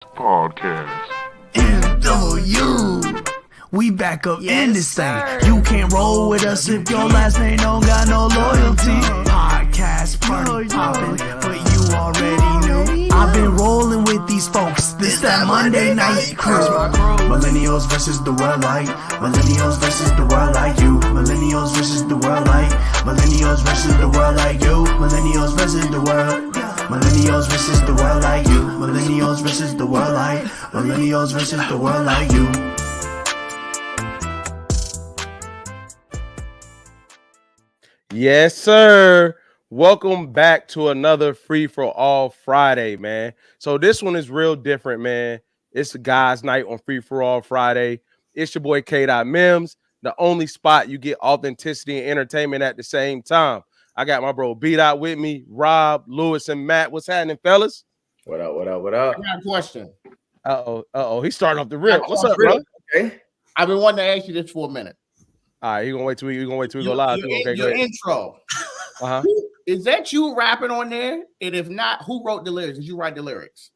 Podcast. MW. We back up in this thing. You can't roll with us if your last name don't got no loyalty. Podcast party poppin', but you already knew. I've been rolling with these folks. This that Monday night crew. Millennials versus the world like. Millennials versus the world like you. Millennials versus the world like. Millennials versus the world like you. Millennials versus the world. Millennials versus the world like you. Millennials versus the world like. Millennials versus the world like you. Yes, sir. Welcome back to another Free for All Friday, man. So this one is real different, man. It's the guys' night on Free for All Friday. It's your boy K.Mims, the only spot you get authenticity and entertainment at the same time. I got my bro B-Dot with me, Rob, Lewis, and Matt. What's happening, fellas? What up, what up, what up? I got a question. Uh-oh. He's starting off the rip. What's up, bro? Okay. I've been wanting to ask you this for a minute. All right, you're gonna wait till we go live. Okay, your intro. Uh-huh. Is that you rapping on there? And if not, who wrote the lyrics? Did you write the lyrics?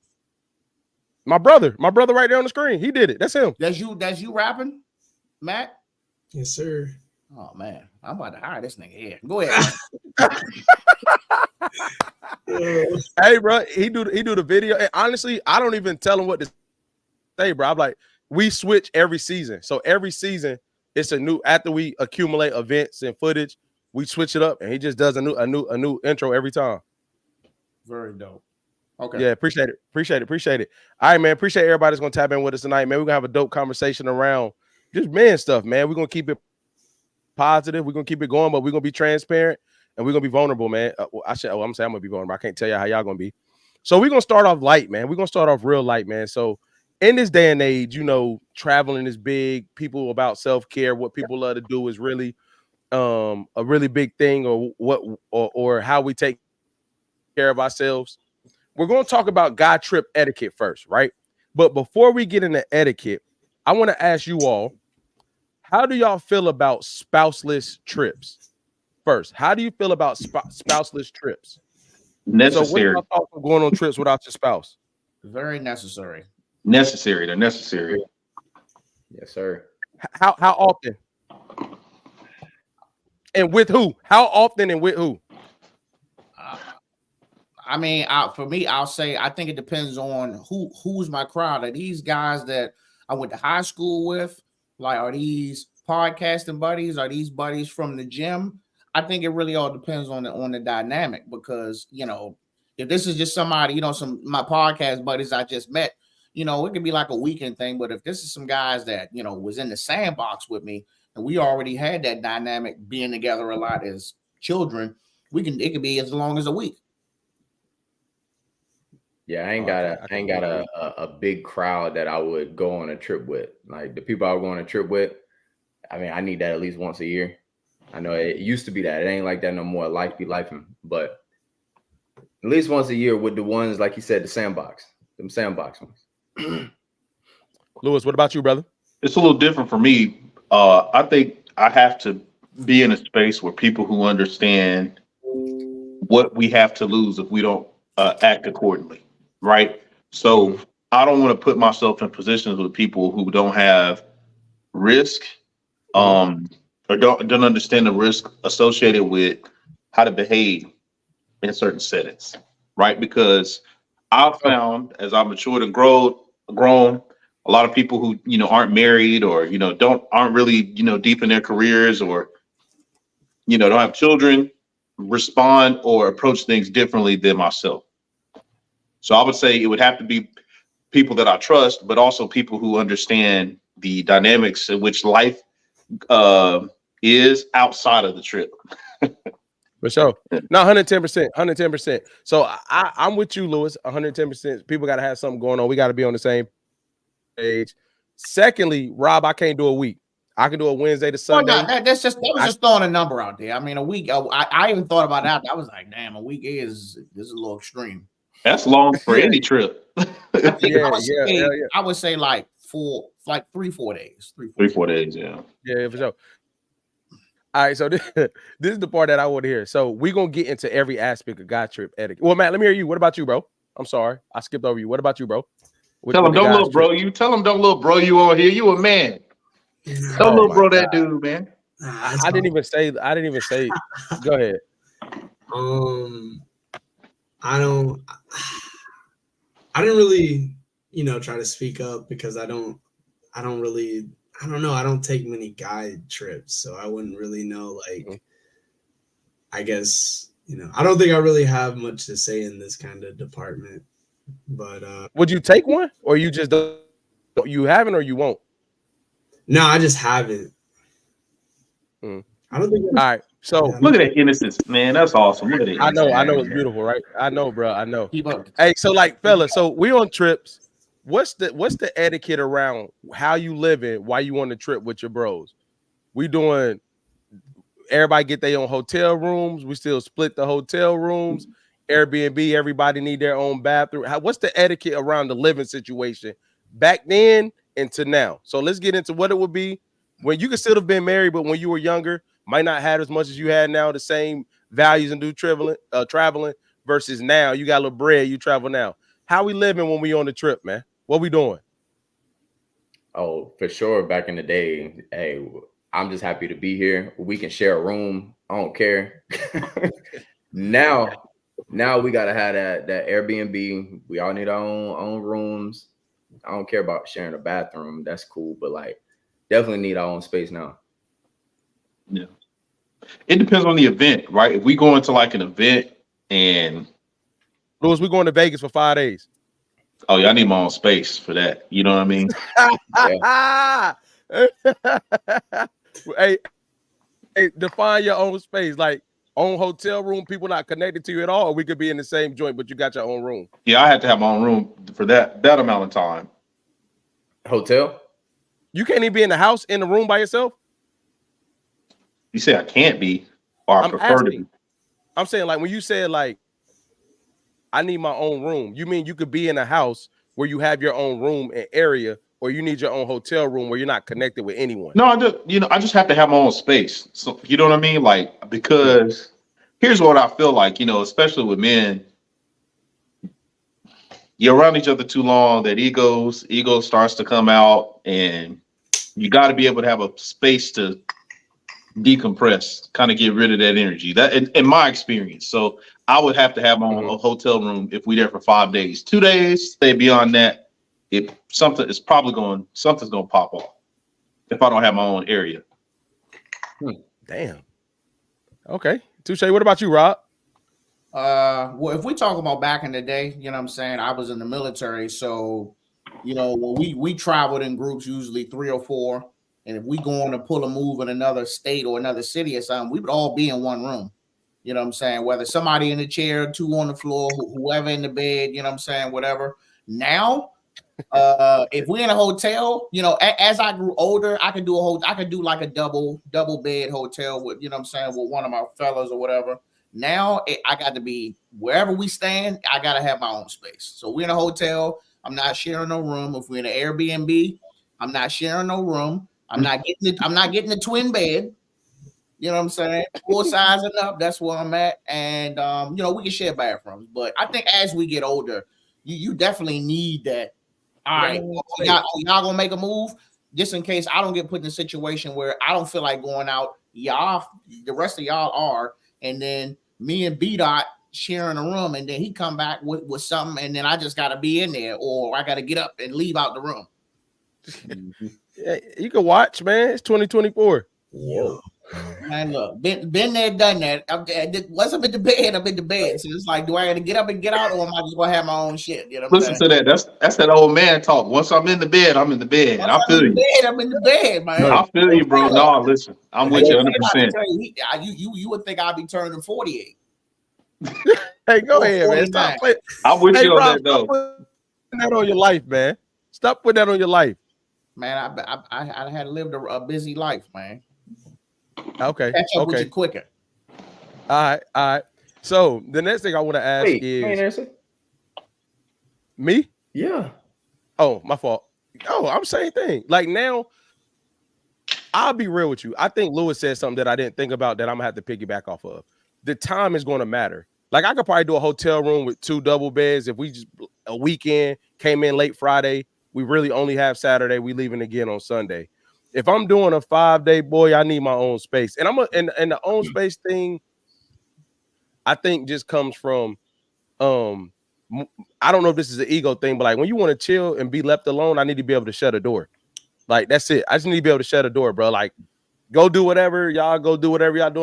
My brother right there on the screen. He did it. That's him. That's you rapping, Matt? Yes, sir. Oh man, I'm about to hire this nigga here. Go ahead. Hey, bro, he do the video. And honestly, I don't even tell him what to say, bro. I'm like, we switch every season. So every season, it's a new. After we accumulate events and footage, we switch it up, and he just does a new intro every time. Very dope. Okay. Yeah, appreciate it. All right, man. Appreciate everybody that's gonna tap in with us tonight, man. We're gonna have a dope conversation around just man stuff, man. We're gonna keep it positive. We're gonna keep it going, but we're gonna be transparent and we're gonna be vulnerable, man. I'm gonna be vulnerable. I can't tell you how y'all gonna be. So we're gonna start off light, man. We're gonna start off real light, man. So in this day and age, you know, traveling is big. People about self-care, what people love to do is really a really big thing, or how we take care of ourselves. We're going to talk about guy trip etiquette first, right? But before we get into etiquette, I want to ask you all, how do y'all feel about spouseless trips? First, how do you feel about spouseless trips? Necessary. So what are your thoughts on going on trips without your spouse? Very necessary. Necessary. They're necessary. Yes, sir. How often? And with who? How often and with who? I mean, for me, I'll say I think it depends on who's my crowd. Are these guys that I went to high school with? Like, are these podcasting buddies? Are these buddies from the gym? I think it really all depends on the dynamic, because, you know, if this is just somebody, you know, my podcast buddies I just met, you know, it could be like a weekend thing. But if this is some guys that, you know, was in the sandbox with me and we already had that dynamic being together a lot as children, it could be as long as a week. Yeah, I ain't got a big crowd that I would go on a trip with. Like the people I would go on a trip with, I mean, I need that at least once a year. I know it used to be that. It ain't like that no more. Life be lifing. But at least once a year with the ones, like you said, the sandbox ones. Lewis, what about you, brother? It's a little different for me. I think I have to be in a space where people who understand what we have to lose if we don't act accordingly, right? So I don't want to put myself in positions with people who don't have risk, or don't understand the risk associated with how to behave in certain settings, right? Because I've found as I've matured and grown, a lot of people who, you know, aren't married or, you know, aren't really, you know, deep in their careers or, you know, don't have children, respond or approach things differently than myself. So I would say it would have to be people that I trust, but also people who understand the dynamics in which life is outside of the trip. For sure. No, 110%. So I'm with you, Lewis, 110%. People got to have something going on. We got to be on the same page. Secondly, Rob, I can't do a week. I can do a Wednesday to Sunday. Well, that was just throwing a number out there. I mean, a week. I even thought about that. I was like, damn, a week is a little extreme. That's long for any trip. I would say like 3-4 days. 3-4 days, yeah. Yeah, for sure. All right, so this is the part that I want to hear. So we're going to get into every aspect of guy trip etiquette. Well, Matt, let me hear you. What about you, bro? I'm sorry. I skipped over you. What about you, bro? Tell him the don't guys little bro trip. you. Tell him don't little bro you on here. You a man. Nah, Tell Oh little my bro God. that dude, man. it's I didn't fine. even say. Go ahead. I don't. I didn't really, try to speak up because I don't really. I don't know. I don't take many guide trips, so I wouldn't really know. Like, I guess I don't think I really have much to say in this kind of department. But Would you take one, or you just don't? You haven't, or you won't? no, I just haven't. Mm. I don't think. All right. So Yeah, Look at that innocence, man. That's awesome. Look at that. I know innocence. it's beautiful, right? I know, bro. I know. Keep up. Hey, so like, fella, so we on trips. What's the etiquette around how you living while you on the trip with your bros? We doing everybody get their own hotel rooms. We still split the hotel rooms. Airbnb, everybody need their own bathroom. What's the etiquette around the living situation back then and to now? So let's get into what it would be when you could still have been married, but when you were younger, might not have as much as you had now, the same values and do traveling versus now. You got a little bread, you travel now. How we living when we on the trip, man? What we doing? Oh, for sure. Back in the day, hey, I'm just happy to be here. We can share a room. I don't care. Now we gotta have that Airbnb. We all need our own rooms. I don't care about sharing a bathroom. That's cool, but like definitely need our own space now. Yeah. It depends on the event, right? If we go into like an event and Louis, we going to Vegas for 5 days. oh yeah, I need my own space for that. You know what I mean? Hey, define your own space, like own hotel room, people not connected to you at all, or we could be in the same joint, but you got your own room. Yeah, I had to have my own room for that amount of time. Hotel? You can't even be in the house in the room by yourself. You say I can't be, or I I'm prefer to asking. be. I'm saying, like, when you said like I need my own room, you mean you could be in a house where you have your own room and area, or you need your own hotel room where you're not connected with anyone? No, I just have to have my own space. So you know what I mean? Like, because here's what I feel like, especially with men, you're around each other too long, that ego starts to come out, and you got to be able to have a space to decompress, kind of get rid of that energy. That in my experience. So I would have to have my own hotel room if we're there for 5 days. 2 days, stay beyond that. Something's gonna pop off if I don't have my own area. Damn. Okay. Touche. What about you, Rob? Well, if we talk about back in the day, you know what I'm saying, I was in the military, so when we traveled in groups, usually 3 or 4, and if we go on to pull a move in another state or another city or something, we would all be in one room. You know what I'm saying? Whether somebody in the chair, 2 on the floor, whoever in the bed, you know what I'm saying, whatever. Now, if we're in a hotel, as I grew older, I could do like a double bed hotel with, you know what I'm saying, with one of my fellas or whatever. Now I got to be wherever we stand, I got to have my own space. So we're in a hotel, I'm not sharing no room. If we're in an Airbnb, I'm not sharing no room. I'm not getting a twin bed. You know what I'm saying? Full size and up, that's where I'm at. And we can share bathrooms. But I think as we get older, you definitely need that. All right, y'all gonna make a move just in case I don't get put in a situation where I don't feel like going out. Y'all, the rest of y'all are, and then me and B-Dot sharing a room, and then he come back with something, and then I just gotta be in there, or I gotta get up and leave out the room. Yeah, you can watch, man. It's 2024. Whoa. Man, look, been there, done that. Once I'm in the bed, I'm in the bed. So it's like, do I got to get up and get out, or am I just gonna have my own shit? You know what Listen to that. That's that old man talk. Once I'm in the bed, I'm in the bed. Once I feel you. I'm in the bed, man. I feel you, bro. No, listen, I'm with you 100%. You would think I'd be turning 48. Hey, go ahead, man. Stop playing. I'm with you on Rob, that though. stop putting that on your life, man. Stop putting that on your life. Man, I had lived a busy life, man. Okay. Catch up with you quicker. All right. So the next thing I want to ask is me? Yeah. Oh, my fault. Oh, I'm same thing. Like now, I'll be real with you. I think Lewis said something that I didn't think about that I'm gonna have to piggyback off of. The time is going to matter. Like I could probably do a hotel room with 2 double beds if we just a weekend, came in late Friday. We really only have Saturday. We leaving again on Sunday. If I'm doing a 5-day, boy, I need my own space. And and the own space thing, I think just comes from I don't know if this is an ego thing, but like when you want to chill and be left alone, I need to be able to shut a door. Like that's it. I just need to be able to shut a door, bro. Like go do whatever y'all doing.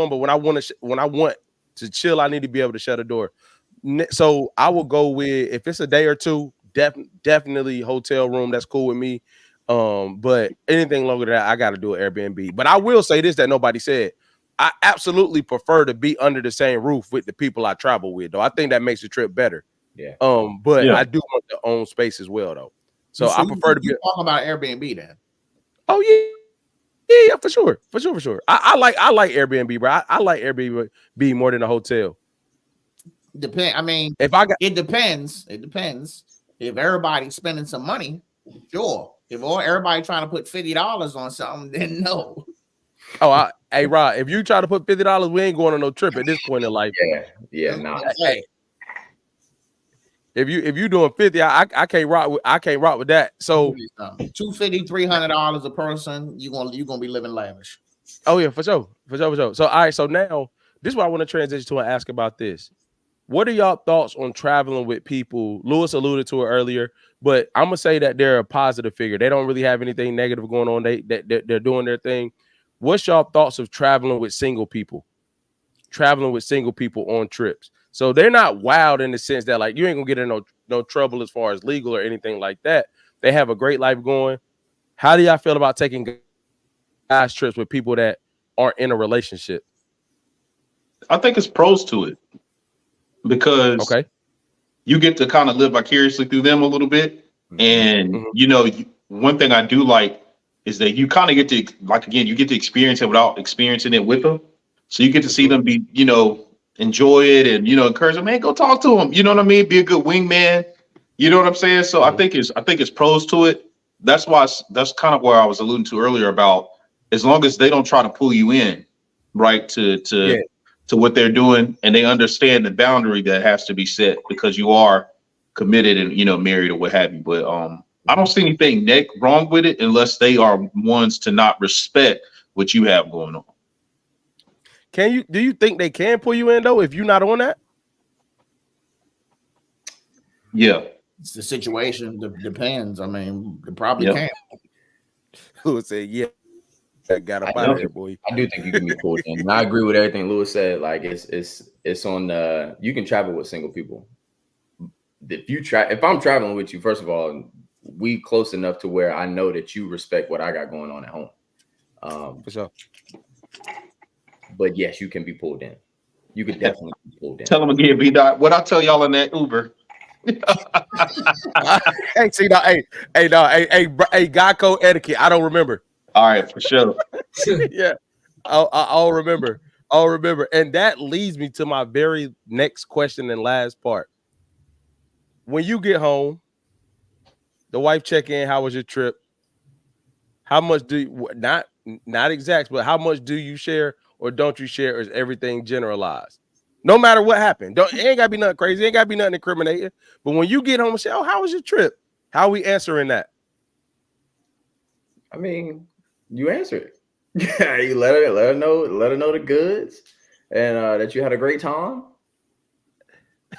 But when I want to chill, I need to be able to shut a door. So I will go with, if it's a day or two, definitely hotel room. That's cool with me. But anything longer than that, I got to do an Airbnb. But I will say this that nobody said. I absolutely prefer to be under the same roof with the people I travel with, though. I think that makes the trip better. Yeah. But I do want to own space as well, though. So I prefer to be talking about Airbnb then. Oh yeah, for sure. I like Airbnb, bro. I like Airbnb more than a hotel. I mean, it depends. It depends. If everybody's spending some money, sure. If everybody trying to put $50 on something, then no. Oh, hey Rod, if you try to put $50, we ain't going on no trip at this point in life. Yeah, nah. Hey, if you doing 50, I can't rock with that. So $250, $300 a person, you gonna be living lavish. Oh yeah, for sure. So all right, so now this is what I want to transition to and ask about this. What are y'all thoughts on traveling with people? Lewis alluded to it earlier, but I'm gonna say that they're a positive figure. They don't really have anything negative going on. They're doing their thing. What's y'all thoughts of traveling with single people? Traveling with single people on trips. So they're not wild in the sense that like you ain't gonna get in no trouble as far as legal or anything like that. They have a great life going. How do y'all feel about taking guys trips with people that aren't in a relationship? I think it's pros to it because you get to kind of live vicariously through them a little bit. And one thing I do like is that you kind of get to, like, again, you get to experience it without experiencing it with them. So you get to see them be, enjoy it and, encourage them, man, go talk to them. You know what I mean? Be a good wingman. You know what I'm saying? So I think it's pros to it. That's kind of where I was alluding to earlier about, as long as they don't try to pull you in, right, to what they're doing, and they understand the boundary that has to be set because you are committed and married or what have you. But I don't see anything wrong with it unless they are ones to not respect what you have going on. Do you think they can pull you in though if you're not on that? Yeah. It's the situation. Depends. I mean, they probably can. Who said yeah? Got up out of here, boy. I do think you can be pulled in. And I agree with everything Lewis said. Like it's on you can travel with single people. If I'm traveling with you, first of all, we close enough to where I know that you respect what I got going on at home. For sure. But yes, you can be pulled in. You could definitely be pulled in. Tell them again, B-Dot. What I tell y'all in that Uber. Hey, Geico etiquette. I don't remember. All right, for sure. Yeah, I'll remember. And that leads me to my very next question and last part. When you get home, the wife check in. How was your trip? How much do you, not exact, but how much do you share or don't you share? Or is everything generalized? No matter what happened, it ain't gotta be nothing crazy. It ain't gotta be nothing incriminating. But when you get home and say, "Oh, how was your trip?" How are we answering that? I mean, you answer it. You let her know the goods and that you had a great time.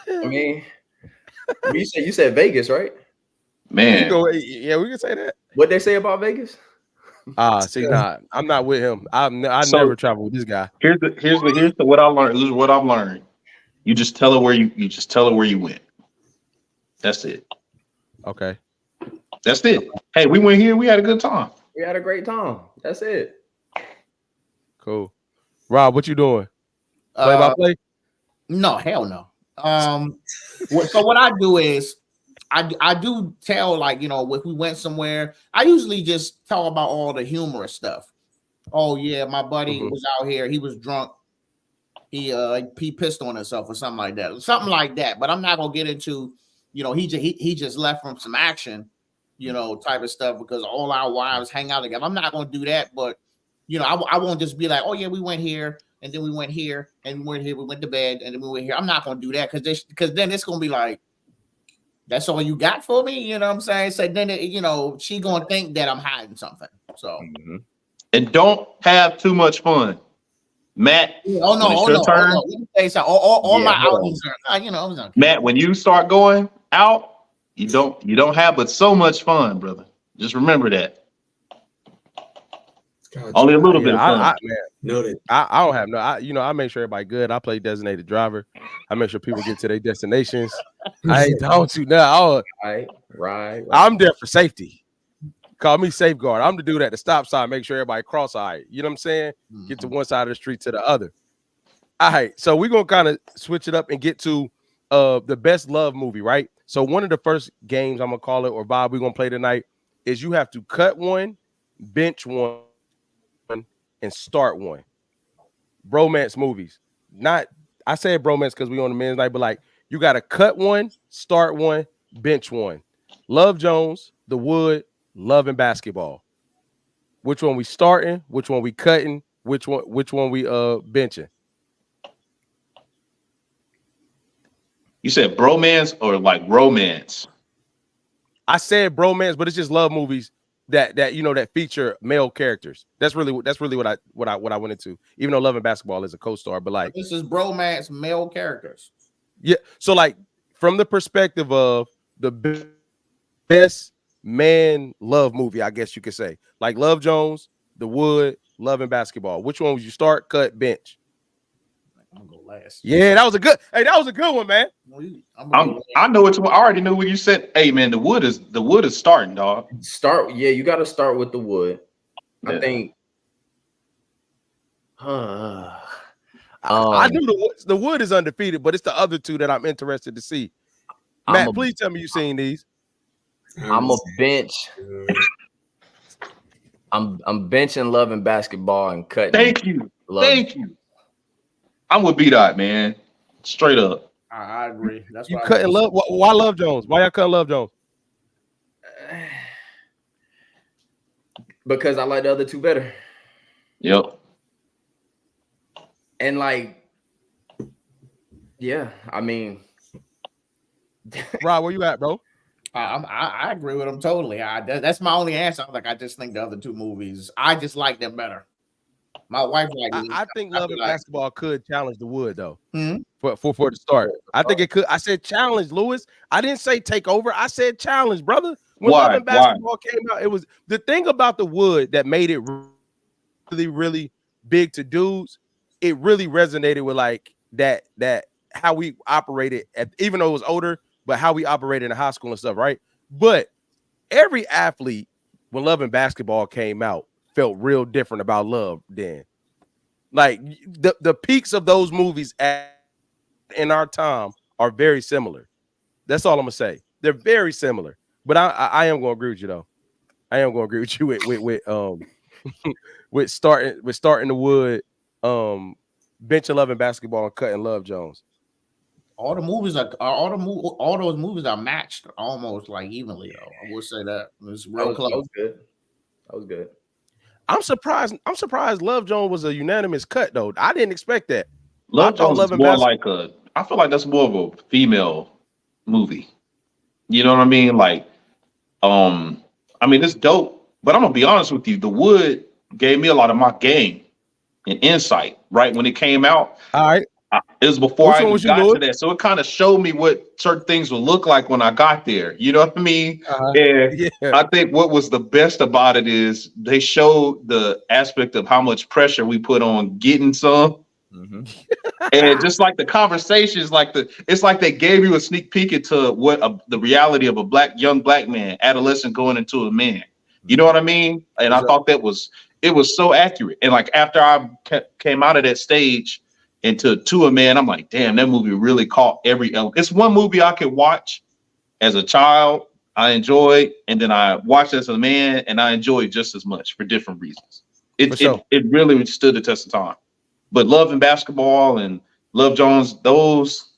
I mean, you said Vegas, right? Man. Yeah, we can say that. What they say about Vegas? See, I'm not with him. I never travel with this guy. Here's what I learned. This is what I've learned. You just tell her where you went. That's it. Okay. That's it. Hey, we went here. We had a good time. We had a great time. That's it. Cool. Rob, what you doing? Play by play? No, hell no. So what I do is I do tell, like, if we went somewhere, I usually just tell about all the humorous stuff. Oh yeah, my buddy was out here. He was drunk. He pissed on himself or something like that. But I'm not gonna get into, he just left from some action, type of stuff, because all our wives hang out together. I'm not gonna do that, but I won't just be like, oh yeah, we went here and then we went here and we went here. We went to bed and then we went here. I'm not gonna do that because then it's gonna be like, That's all you got for me? You know what I'm saying? So then, she gonna think that I'm hiding something. So, And don't have too much fun. Matt, oh no, when it's oh your no, turn, Let me say something. All Yeah, my hold on. outings are, okay. Matt, when you start going out, you don't have but so much fun, brother. Just remember that. Gotcha. Only a little bit of fun. Man, Noted. I don't have no. I make sure everybody good. I play designated driver. I make sure people get to their destinations. I ain't don't you now. Right. I'm there for safety. Call me safeguard. I'm the dude at the stop sign. Make sure everybody cross-eyed. You know what I'm saying? Get to one side of the street to the other. All right. So we're gonna kind of switch it up and get to the best love movie, right? So one of the first games I'm gonna call it or vibe we're gonna play tonight is you have to cut one, bench one, and start one. Bromance movies. Not I said bromance because we on the men's night, but like you gotta cut one, start one, bench one. Love Jones, The Wood, Love and Basketball. Which one we starting? Which one we cutting? Which one we benching? You said bromance or like romance? I said bromance, but it's just love movies that that feature male characters. That's really what I went into. Even though Love and Basketball is a co-star, but like this is bromance male characters. Yeah, so like from the perspective of the best man love movie, I guess you could say, like Love Jones, The Wood, Love and Basketball. Which one would you start, cut, bench? I'm gonna go last. Yeah, that was a good one, man. I know it's. I already knew when you said, "Hey, man, the wood is starting, dog." Yeah, you got to start with The Wood. Yeah. I think. I knew the Wood is undefeated, but it's the other two that I'm interested to see. Matt, please tell me you've seen these. I'm a bench. I'm benching Love and Basketball and cutting. Thank you. Love. Thank you. I'm with B-Dot, man. Straight up. I agree. That's You why cutting Love. Why Love Jones? Why y'all cutting Love Jones? Because I like the other two better. Yep. And like, yeah, I mean, Rob, where you at, bro? I agree with him totally. That's my only answer. I just think the other two movies, I just like them better. My wife like. I think Love and Basketball could challenge The Wood though. Mm-hmm. For the start, I think it could. I said challenge, Lewis. I didn't say take over. I said challenge, brother. When Love and Basketball came out, it was the thing about The Wood that made it really, really big to dudes. It really resonated with like that how we operated even though it was older, but how we operated in high school and stuff, right? But every athlete, when Love and Basketball came out, felt real different about love then. Like the peaks of those movies in our time are very similar. That's all I'm gonna say. They're very similar. But I am gonna agree with you though. I am gonna agree with you with starting The Wood, benching Love and Basketball and cutting Love Jones. All the movies all those movies are matched almost like evenly though. I will say that. It's real close. That was good. I'm surprised Love Jones was a unanimous cut though. I didn't expect that. Love Jones is more like I feel like that's more of a female movie. You know what I mean? Like, I mean, it's dope, but I'm gonna be honest with you. The Wood gave me a lot of my game and insight, right? When it came out. All right. It was before I got to that. So it kind of showed me what certain things would look like when I got there. You know what I mean? And yeah. I think what was the best about it is they showed the aspect of how much pressure we put on getting some. Mm-hmm. And just like the conversations, it's like they gave you a sneak peek into what the reality of a young black man, adolescent going into a man. You know what I mean? And I thought it was so accurate. And like after I came out of that stage into a man, I'm like, damn, that movie really caught every element. It's one movie I could watch as a child, I enjoyed, and then I watched as a man, and I enjoyed just as much for different reasons. It really stood the test of time. But Love and Basketball and Love Jones, those,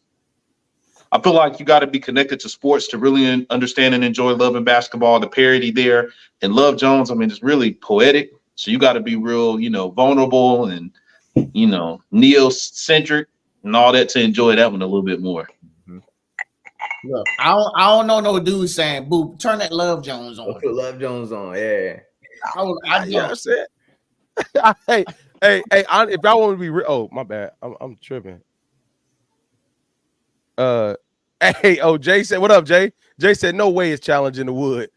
I feel like you got to be connected to sports to really understand and enjoy Love and Basketball, the parody there. And Love Jones, I mean, it's really poetic. So you got to be real, vulnerable and, neo-centric and all that to enjoy that one a little bit more. Look, I don't know no dude saying, "Boo, turn that Love Jones on." Put Love Jones on, yeah. I You know what I'm don't. saying? hey, if y'all want to be real, oh my bad, I'm tripping. Jay said, "What up, Jay?" Jay said, "No way it's challenging the wood."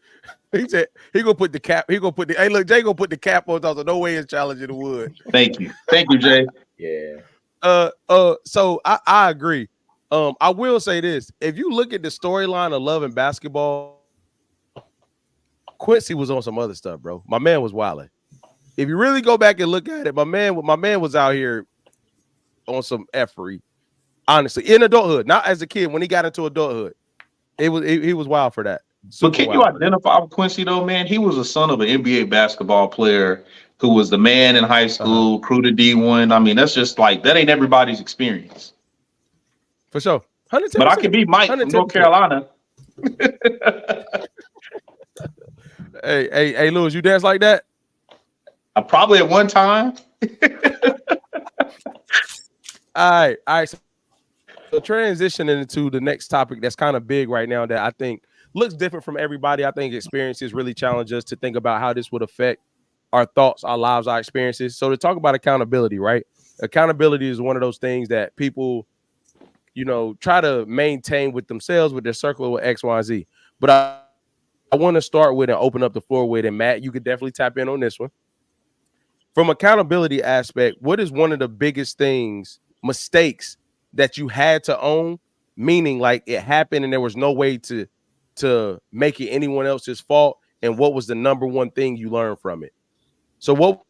He said he gonna put the cap. He gonna put the. Hey, look, Jay gonna put the cap on top. So no way it's challenging the wood. Thank you, Jay. Yeah. So I agree. I will say this: if you look at the storyline of Love and Basketball, Quincy was on some other stuff, bro. My man was wilding. If you really go back and look at it, my man was out here on some effery. Honestly, in adulthood, not as a kid. When he got into adulthood, he was wild for that. But can you identify with Quincy though, man? He was a son of an NBA basketball player who was the man in high school, crew to D1. I mean, that's just like that ain't everybody's experience. For sure. 110%. But I can be Mike from North Carolina. Hey, Lewis, you dance like that? Probably at one time. All right. So transitioning into the next topic that's kind of big right now that I think looks different from everybody. I think experiences really challenge us to think about how this would affect our thoughts, our lives, our experiences. So to talk about accountability, right? Accountability is one of those things that people, try to maintain with themselves, with their circle, with X, Y, Z. But I want to start with and open up the floor with, and Matt, you could definitely tap in on this one. From accountability aspect, what is one of the biggest mistakes that you had to own, meaning like it happened and there was no way to make it anyone else's fault, and what was the number one thing you learned from it? So what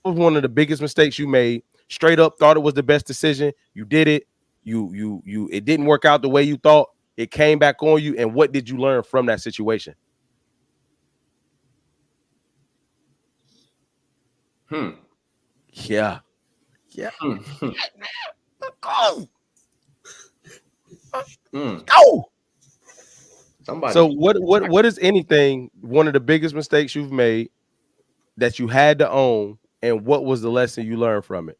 was one of the biggest mistakes you made? Straight up thought it was the best decision. You did it. You it didn't work out the way you thought. It came back on you, and what did you learn from that situation? Yeah. Go. Go. Somebody. So what is anything, one of the biggest mistakes you've made that you had to own, and what was the lesson you learned from it?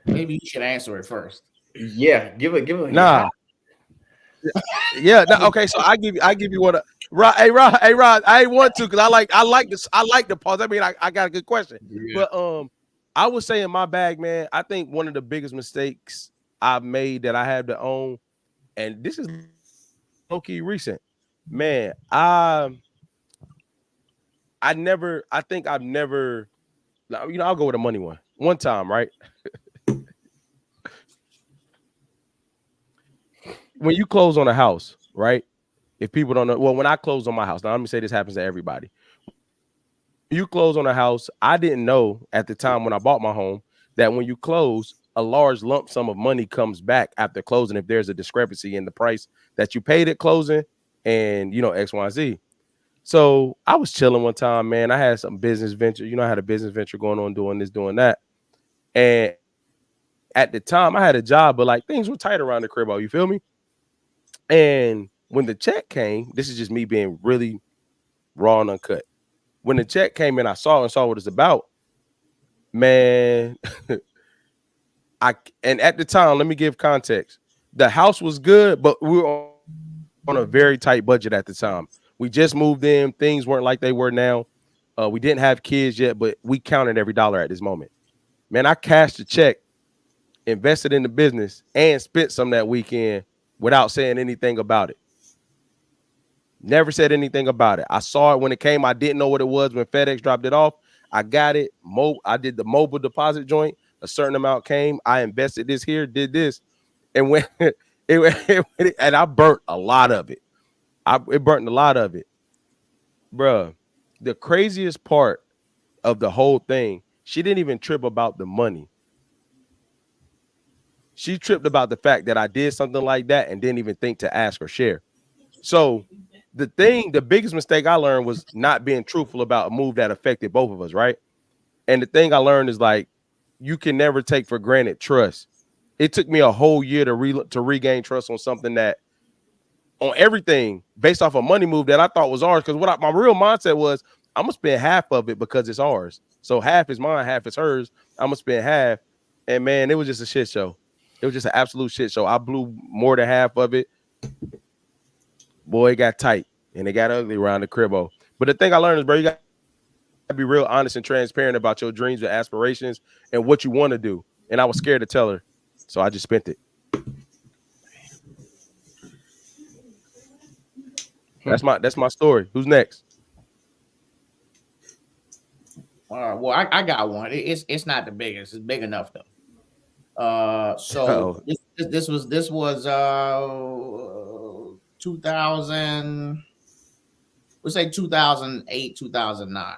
Maybe you should answer it first. Yeah, give it. Nah. Yeah. No, okay. So I give you what. Rod. Hey, Rod. I ain't want to because I like this. I like the pause. I mean, I got a good question. Yeah. But I would say in my bag, man, I think one of the biggest mistakes I've made that I had to own, and this is low-key recent, man. I'll go with a money one. One time, right? When you close on a house, right? If people don't know, well, when I closed on my house, now let me say this happens to everybody. You close on a house, I didn't know at the time when I bought my home that when you close, a large lump sum of money comes back after closing if there's a discrepancy in the price that you paid at closing and, X, Y, Z. So I was chilling one time, man. I had some business venture. I had a business venture going on, doing this, doing that. And at the time, I had a job, but like things were tight around the crib. You feel me? And when the check came, this is just me being really raw and uncut. When the check came in, I saw what it's about. Man, and at the time, let me give context. The house was good, but we were on a very tight budget at the time. We just moved in. Things weren't like they were now. We didn't have kids yet, but we counted every dollar at this moment. Man, I cashed the check, invested in the business, and spent some that weekend without saying anything about it. Never said anything about it. I saw it when it came. I didn't know what it was when FedEx dropped it off. I got it. I did the mobile deposit joint. A certain amount came. I invested this here, did this. And when and I burnt a lot of it. It burnt a lot of it. Bruh, the craziest part of the whole thing, she didn't even trip about the money. She tripped about the fact that I did something like that and didn't even think to ask or share. So the biggest mistake I learned was not being truthful about a move that affected both of us, right? And the thing I learned is like, you can never take for granted trust. It took me a whole year to regain trust on something that, on everything based off a money move that I thought was ours. Because my real mindset was, I'm gonna spend half of it because it's ours. So half is mine, half is hers. I'm gonna spend half. And man, it was just a shit show. It was just an absolute shit show. I blew more than half of it. Boy, it got tight and it got ugly around the cribbo. But the thing I learned is, bro, you got to be real honest and transparent about your dreams and aspirations and what you want to do. And I was scared to tell her, so I just spent it. That's my story. Who's next? Well, I got one. It's not the biggest. It's big enough though. So this was 2000. Let's say 2008, 2009.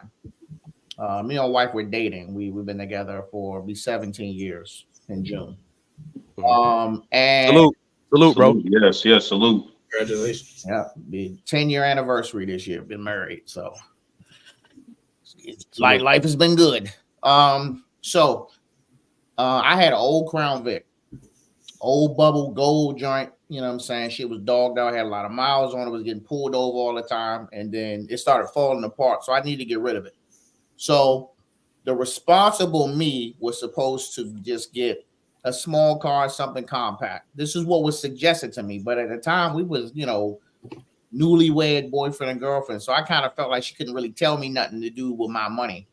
Me and my wife were dating. We've been together for 17 years in June. And salute, bro. Yes, salute. Congratulations. Yeah, the 10-year anniversary this year. Been married, so like life has been good. So I had an old Crown Vic, old bubble gold joint. You know what I'm saying? Shit was dogged out, had a lot of miles on it, was getting pulled over all the time, and then it started falling apart. So I needed to get rid of it. So the responsible me was supposed to just get a small car, something compact. This is what was suggested to me. But at the time, we was, newlywed boyfriend and girlfriend. So I kind of felt like she couldn't really tell me nothing to do with my money.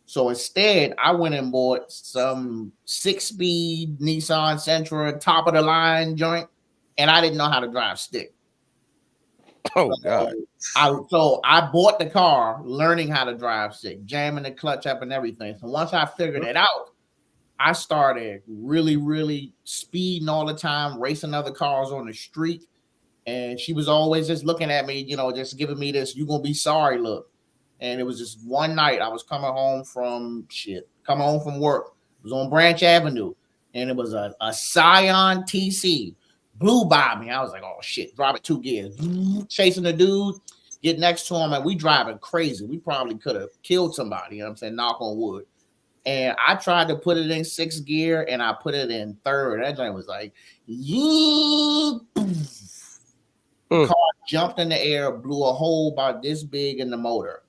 So instead, I went and bought some 6-speed Nissan Sentra, top of the line joint, and I didn't know how to drive stick. Oh God! So I bought the car, learning how to drive stick, jamming the clutch up and everything. So once I figured it out, I started really, really speeding all the time, racing other cars on the street. And she was always just looking at me, just giving me this, "You gonna be sorry" look. And it was just one night I was coming home from work. It was on Branch Avenue, and it was a Scion TC. Blew by me. I was like, "Oh shit!" Drop it 2 gears, chasing the dude. Get next to him, and we driving crazy. We probably could have killed somebody. You know what I'm saying? Knock on wood. And I tried to put it in 6th gear, and I put it in 3rd. That joint was like, car jumped in the air, blew a hole about this big in the motor.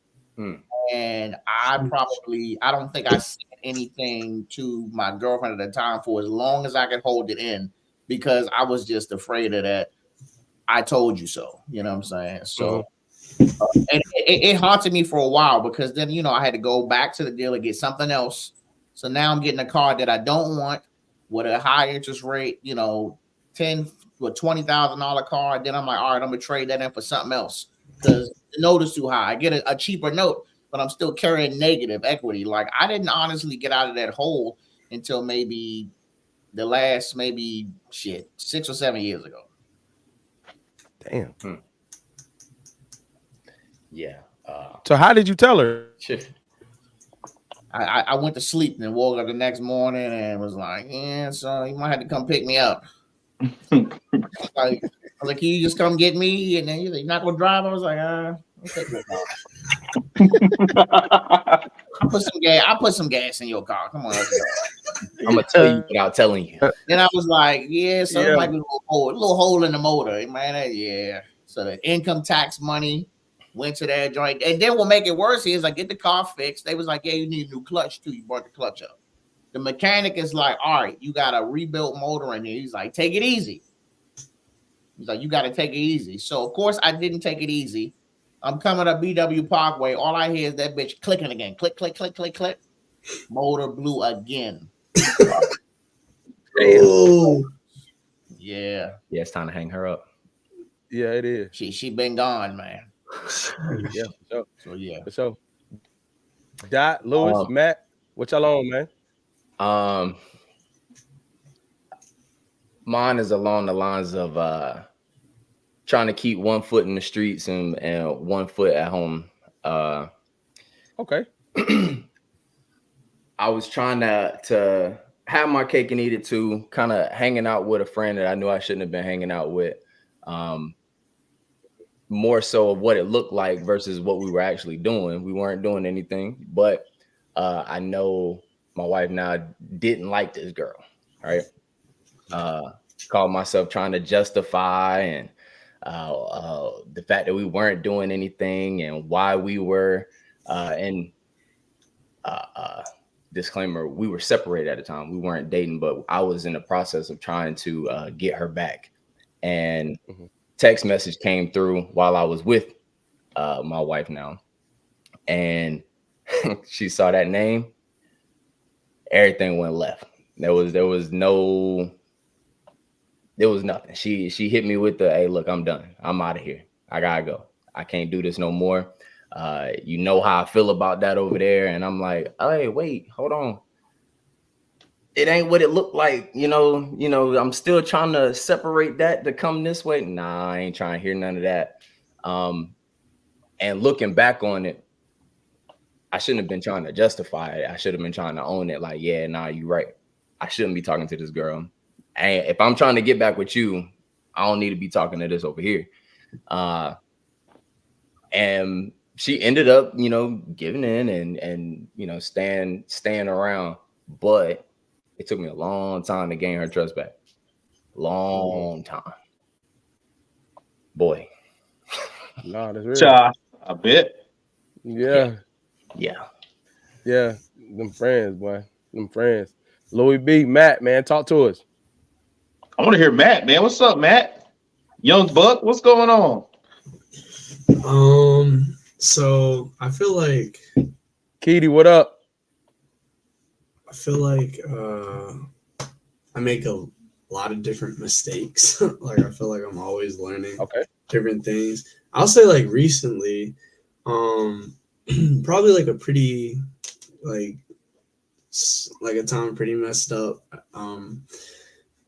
And I don't think I said anything to my girlfriend at the time for as long as I could hold it in, because I was just afraid of that. I told you so. You know what I'm saying? So, and it haunted me for a while, because then, I had to go back to the dealer, get something else. So now I'm getting a car that I don't want with a high interest rate, $10,000 to $20,000 car. Then I'm like, all right, I'm gonna trade that in for something else, because the note is too high. I get a cheaper note, but I'm still carrying negative equity. Like, I didn't honestly get out of that hole until maybe the last 6 or 7 years ago. Damn. Yeah. So how did you tell her? I went to sleep and then woke up the next morning and was like, "Yeah, so you might have to come pick me up." I was like, "Can you just come get me?" And then you're not gonna drive. I was like, I'll take your car. I put some gas in your car. Come on. I'm gonna tell you without telling you. Then I was like, "Yeah, so it might be a little hole in the motor, man." Yeah. So the income tax money went to that joint. And then what make it worse is I get the car fixed. They was like, "Yeah, you need a new clutch too. You brought the clutch up." The mechanic is like, "All right, you got a rebuilt motor in here." He's like, "Take it easy." He's like, "You got to take it easy." So of course I didn't take it easy. I'm coming up BW Parkway. All I hear is that bitch clicking again. Click, click, click, click, click. Motor blew again. Oh. Yeah. Yeah, it's time to hang her up. Yeah, it is. She been gone, man. Yeah. So yeah. So Dot, Lewis, Matt, what y'all on, man? Mine is along the lines of trying to keep one foot in the streets and 1 foot at home. Okay. I was trying to have my cake and eat it too, kind of hanging out with a friend that I knew I shouldn't have been hanging out with. More so of what it looked like versus what we were actually doing. We weren't doing anything, but I know my wife now didn't like this girl, right? Called myself trying to justify and the fact that we weren't doing anything and why we were And disclaimer, we were separated at the time. We weren't dating, but I was in the process of trying to get her back. And text message came through while I was with my wife now. And she saw that name. Everything went left. There was nothing. She hit me with the, hey, look, I'm done. I'm out of here. I gotta go. I can't do this no more. You know how I feel about that over there. And I'm like, hey, wait, hold on. It ain't what it looked like. You know, I'm still trying to separate that to come this way. Nah, I ain't trying to hear none of that. And looking back on it, I shouldn't have been trying to justify it. I should have been trying to own it. Like, yeah, nah, you're right. I shouldn't be talking to this girl. And if I'm trying to get back with you, I don't need to be talking to this over here. And she ended up, you know, giving in and you know, staying around. But it took me a long time to gain her trust back. Long time. Boy. Nah, that's real. Cha, I bet. Yeah. Them friends, boy. Them friends. Louis B, Matt, man, talk to us. I want to hear Matt, man. What's up, Matt? Young Buck, what's going on? So I feel like Keedy, what up? I make a lot of different mistakes. Like I feel like I'm always learning different things. I'll say like recently, probably like a pretty like a time pretty messed up.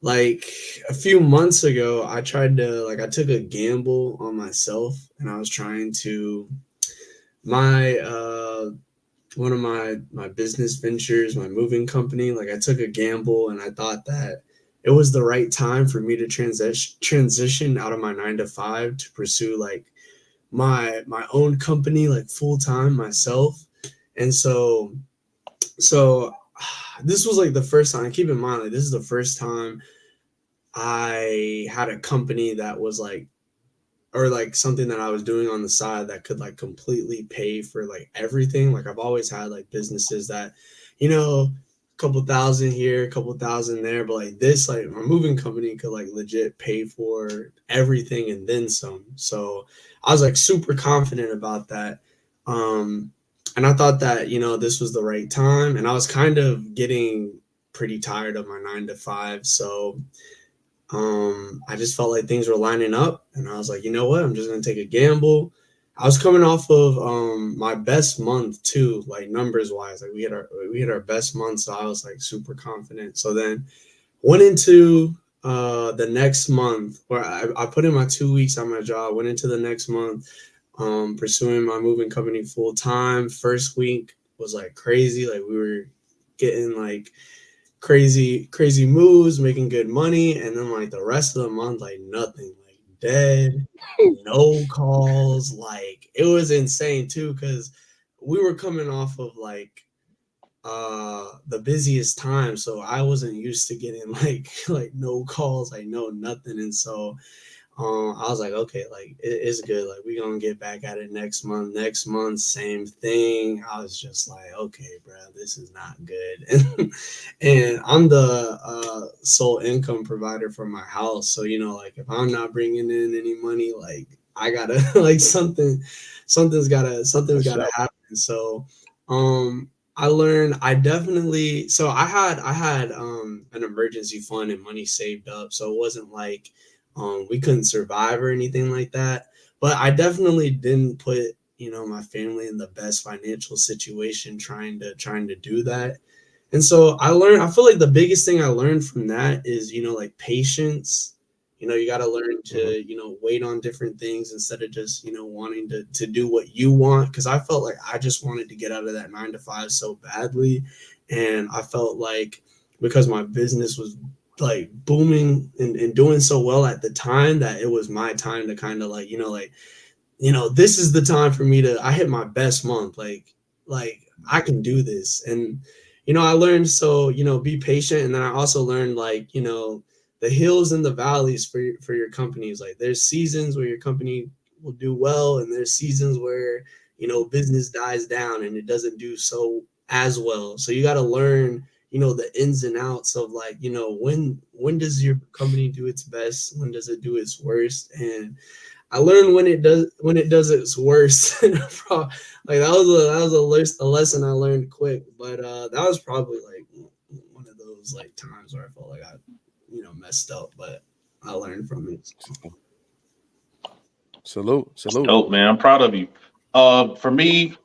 Like a few months ago, I tried to I took a gamble on myself, and I was trying to one of my business ventures, my moving company. Like I took a gamble, and I thought that it was the right time for me to transition out of my 9-to-5 to pursue like my own company, like full time myself. And so this was like the first time. Keep in mind, like this is the first time I had a company that was like, or like something that I was doing on the side that could like completely pay for like everything. Like I've always had like businesses that, you know, a couple thousand here, a couple thousand there, but like this, like my moving company could like legit pay for everything and then some. So I was like super confident about that. And I thought that, you know, this was the right time, and I was kind of getting pretty tired of my 9-to-5. So I just felt like things were lining up, and I was like, you know what, I'm just going to take a gamble. I was coming off of my best month too, like numbers wise, like we had our best month. So I was like super confident. So then went into the next month where I put in my 2 weeks on my job, went into the next month, pursuing my moving company full time. First week was like crazy. Like we were getting like crazy moves, making good money. And then like the rest of the month, like nothing, like dead, no calls. Like it was insane too, because we were coming off of like the busiest time. So I wasn't used to getting like no calls, like no nothing. And so I was like, okay, like it's good. Like we're gonna get back at it next month. Next month, same thing. I was just like, okay, bro, this is not good. And I'm the sole income provider for my house. So, you know, like if I'm not bringing in any money, like I gotta like something's gotta happen. So I learned I had an emergency fund and money saved up. So it wasn't like we couldn't survive or anything like that. But I definitely didn't put, you know, my family in the best financial situation trying to do that. And so I feel like the biggest thing I learned from that is, you know, like patience. You know, you got to learn to, you know, wait on different things instead of just, you know, wanting to do what you want. Cause I felt like I just wanted to get out of that 9-to-5 so badly. And I felt like because my business was like booming and doing so well at the time, that it was my time to kind of like, this is the time for me I hit my best month. Like I can do this. And, you know, I learned, so, you know, be patient. And then I also learned like, you know, the hills and the valleys for your companies. Like there's seasons where your company will do well, and there's seasons where business dies down and it doesn't do so as well. So you got to learn, the ins and outs of like, when does your company do its best? When does it do its worst? And I learned when it does its worst. Like that was a lesson I learned quick. But that was probably like one of those like times where I felt like I, messed up, but I learned from it. Salute. Dope, man. I'm proud of you. For me,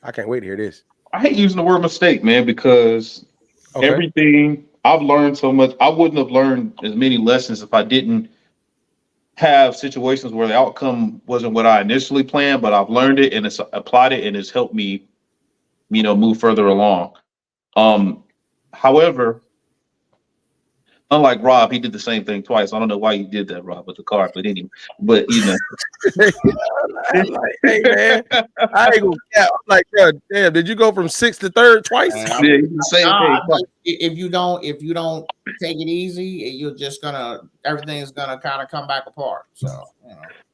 I can't wait to hear this. I hate using the word mistake, man, because Okay. everything I've learned so much. I wouldn't have learned as many lessons if I didn't have situations where the outcome wasn't what I initially planned, but I've learned it and it's applied it and it's helped me, move further along. However, unlike Rob, he did the same thing twice. I don't know why you did that, Rob, with the card, but anyway, I'm like, hey man, I ain't gonna cap. I'm like, bro, damn, did you go from 6th to 3rd twice? Yeah, he did the same thing twice. If you don't take it easy, everything's gonna kind of come back apart. So,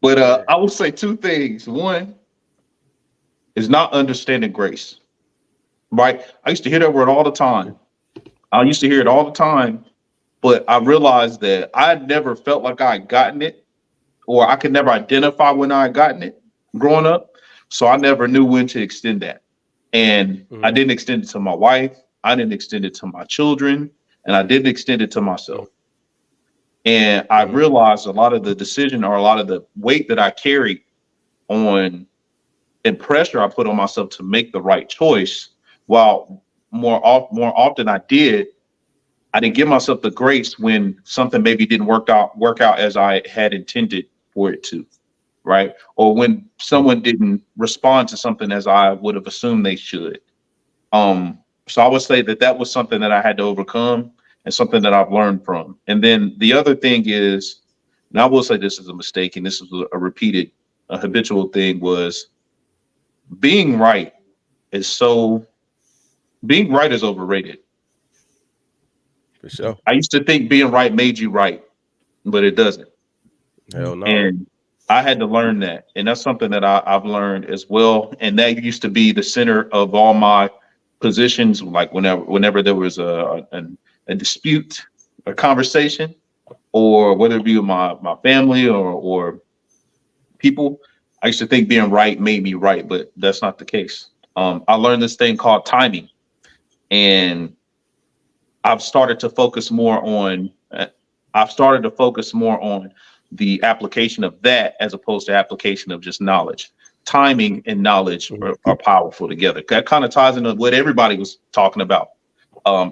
But I will say 2 things. One is not understanding grace, right? I used to hear that word all the time. But I realized that I never felt like I had gotten it, or I could never identify when I had gotten it growing up. So I never knew when to extend that. And I didn't extend it to my wife. I didn't extend it to my children, and I didn't extend it to myself. And I realized a lot of the decision or a lot of the weight that I carried on and pressure I put on myself to make the right choice, while more often I didn't give myself the grace when something maybe didn't work out as I had intended for it to, right? Or when someone didn't respond to something as I would have assumed they should. So I would say that was something that I had to overcome and something that I've learned from. And then the other thing is, and I will say this is a mistake, and this is a habitual thing, was being right is overrated. For sure. I used to think being right made you right, but it doesn't. Hell no. And I had to learn that. And that's something that I've learned as well. And that used to be the center of all my positions. Like whenever there was a dispute, a conversation, or whether it be with my family or people, I used to think being right made me right, but that's not the case. I learned this thing called timing, and I've started to focus more on the application of that as opposed to application of just knowledge. Timing and knowledge are powerful together. That kind of ties into what everybody was talking about.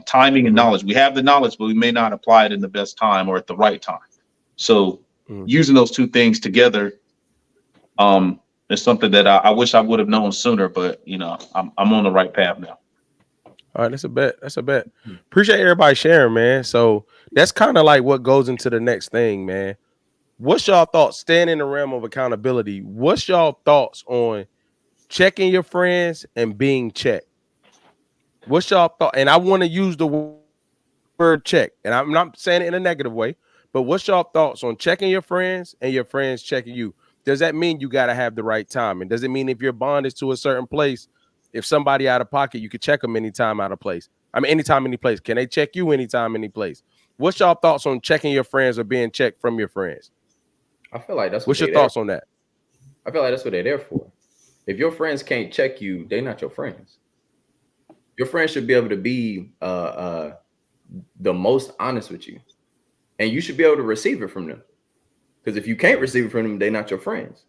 Timing and knowledge. We have the knowledge, but we may not apply it in the best time or at the right time. So using those 2 things together is something that I wish I would have known sooner, but I'm on the right path now. All right, that's a bet. Appreciate everybody sharing, man. So that's kind of like what goes into the next thing, man. What's y'all thoughts? Staying in the realm of accountability, what's y'all thoughts on checking your friends and being checked? What's y'all thought? And I want to use the word check, and I'm not saying it in a negative way, but what's y'all thoughts on checking your friends and your friends checking you? Does that mean you got to have the right time? And does it mean if your bond is to a certain place, if somebody out of pocket, you could check them anytime out of place? I mean, anytime, any place. Can they check you anytime, any place? What's y'all thoughts on checking your friends or being checked from your friends? I feel like that's what's your thoughts on that? I feel like that's what they're there for. If your friends can't check you, they're not your friends. Your friends should be able to be the most honest with you, and you should be able to receive it from them. Because if you can't receive it from them, they're not your friends.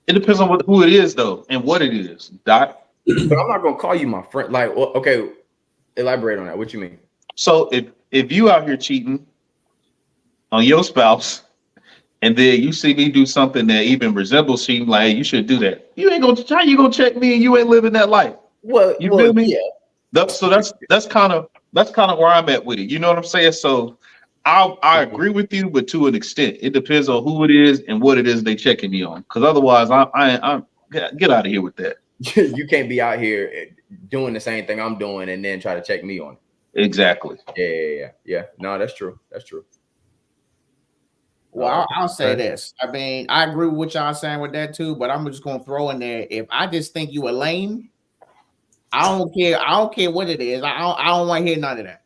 It depends on who it is, though, and what it is. Doc. But I'm not gonna call you my friend. Like, well, okay, elaborate on that. What you mean? So if you out here cheating on your spouse, and then you see me do something that even resembles cheating, like, hey, you should do that. You ain't gonna how you gonna check me and you ain't living that life. Well, you feel me? Yeah. That's kind of where I'm at with it. You know what I'm saying? So I agree with you, but to an extent, it depends on who it is and what it is they checking me on. Because otherwise, I get out of here with that. You can't be out here doing the same thing I'm doing and then try to check me on it. Exactly. Yeah. No, that's true. Well, I'll say this. I mean, I agree with what y'all saying with that too, but I'm just gonna throw in there. If I just think you a lame, I don't care. I don't care what it is. I don't want to hear none of that.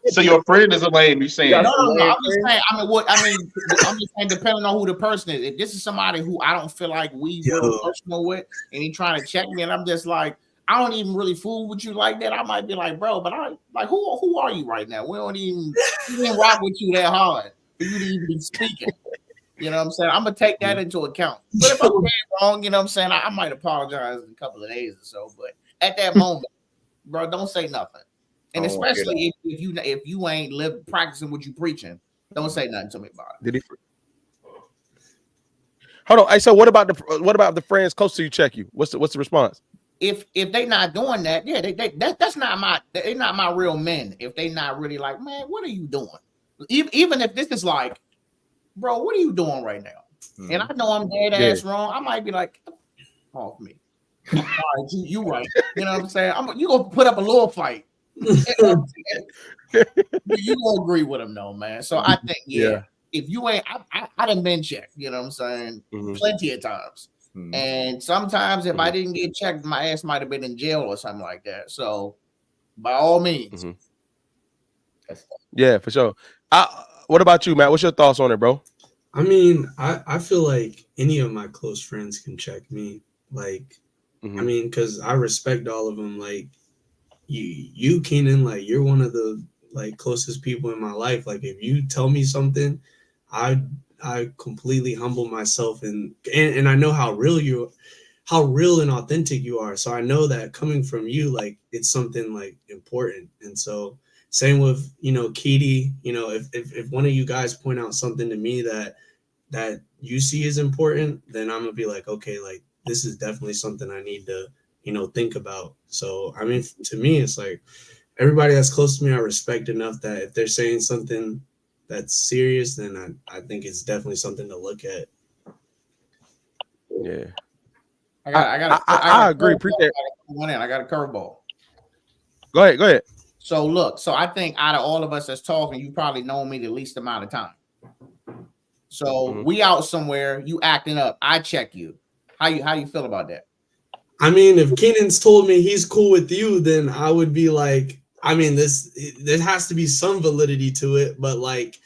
So your friend is a lame, you saying? No. I'm just saying. I'm just saying, depending on who the person is. If this is somebody who I don't feel like we really personal with, and he trying to check me, and I'm just like, I don't even really fool with you like that. I might be like, bro, but I like, who are you right now? We didn't rock with you that hard for you to even be speaking. You know what I'm saying? I'm gonna take that into account. But if I'm wrong, you know what I'm saying, I might apologize in a couple of days or so. But at that moment, bro, don't say nothing. And especially if you ain't practicing what you preaching, don't say nothing to me about it. Did he? Hold on. Hey, so what about the friends close to you check you? What's the response? If they not doing that, yeah, that's not they're not my real men. If they not really like, man, what are you doing? Even if this is like, bro, what are you doing right now? Mm-hmm. And I know I'm dead ass wrong. I might be like, off me. All right, you right. You know what I'm saying? You gonna put up a little fight. You gonna agree with him though, man. So I think if you ain't, I done been checked. You know what I'm saying? Plenty of times. And sometimes if I didn't get checked, my ass might have been in jail or something like that. So by all means. Yeah, for sure. What about you, Matt? What's your thoughts on it, bro? I mean, I feel like any of my close friends can check me. Like, I mean, because I respect all of them. Like you, Keenan, like you're one of the like closest people in my life. Like if you tell me something, I completely humble myself and I know how real and authentic you are. So I know that coming from you, like it's something like important. And so same with, Keedy, if one of you guys point out something to me that you see is important, then I'm gonna be like, okay, like this is definitely something I need to, think about. So, I mean, to me, it's like everybody that's close to me, I respect enough that if they're saying something that's serious, then I think it's definitely something to look at. Yeah. I agree. Appreciate it. I got a curveball. Go ahead. So look, I think out of all of us that's talking, you probably know me the least amount of time. So we out somewhere, you acting up, I check you. How you feel about that? I mean, if Keenan's told me he's cool with you, then I would be like, I mean, there has to be some validity to it, but like,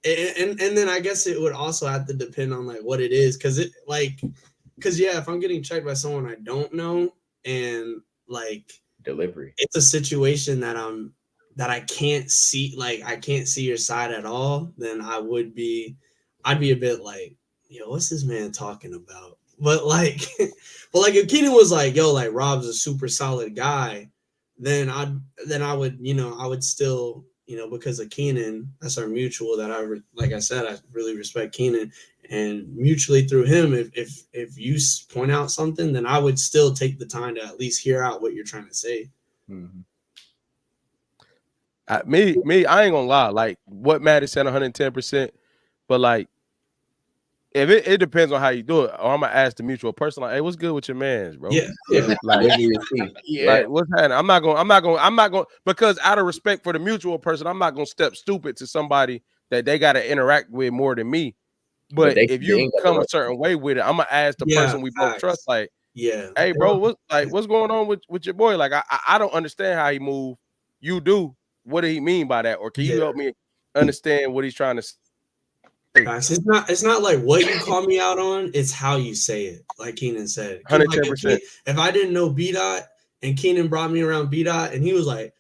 and then I guess it would also have to depend on like what it is, because if I'm getting checked by someone I don't know and like delivery, it's a situation that I can't see, like I can't see your side at all, then I'd be a bit like, yo, what's this man talking about? But like if Keenan was like, yo, like Rob's a super solid guy, then I would, I would still, because of Keenan, that's our mutual that like I said, I really respect Keenan, and mutually through him, if you point out something, then I would still take the time to at least hear out what you're trying to say. Me, I ain't gonna lie. Like what Matt is saying, 110%, but like, if it depends on how you do it, or I'm gonna ask the mutual person, like, hey, what's good with your mans, bro? Yeah. Like what's happening? I'm not going because out of respect for the mutual person, I'm not gonna step stupid to somebody that they gotta interact with more than me. But if you come a certain way with it, I'm gonna ask the person we both trust, like, hey, bro, what's going on with your boy? Like, I don't understand how he move. You do. What did he mean by that? Or can you help me understand what he's trying to say? Guys, it's not like what you call me out on, it's how you say it, like Keenan said. 110%. If I didn't know B-Dot and Keenan brought me around B-Dot and he was like,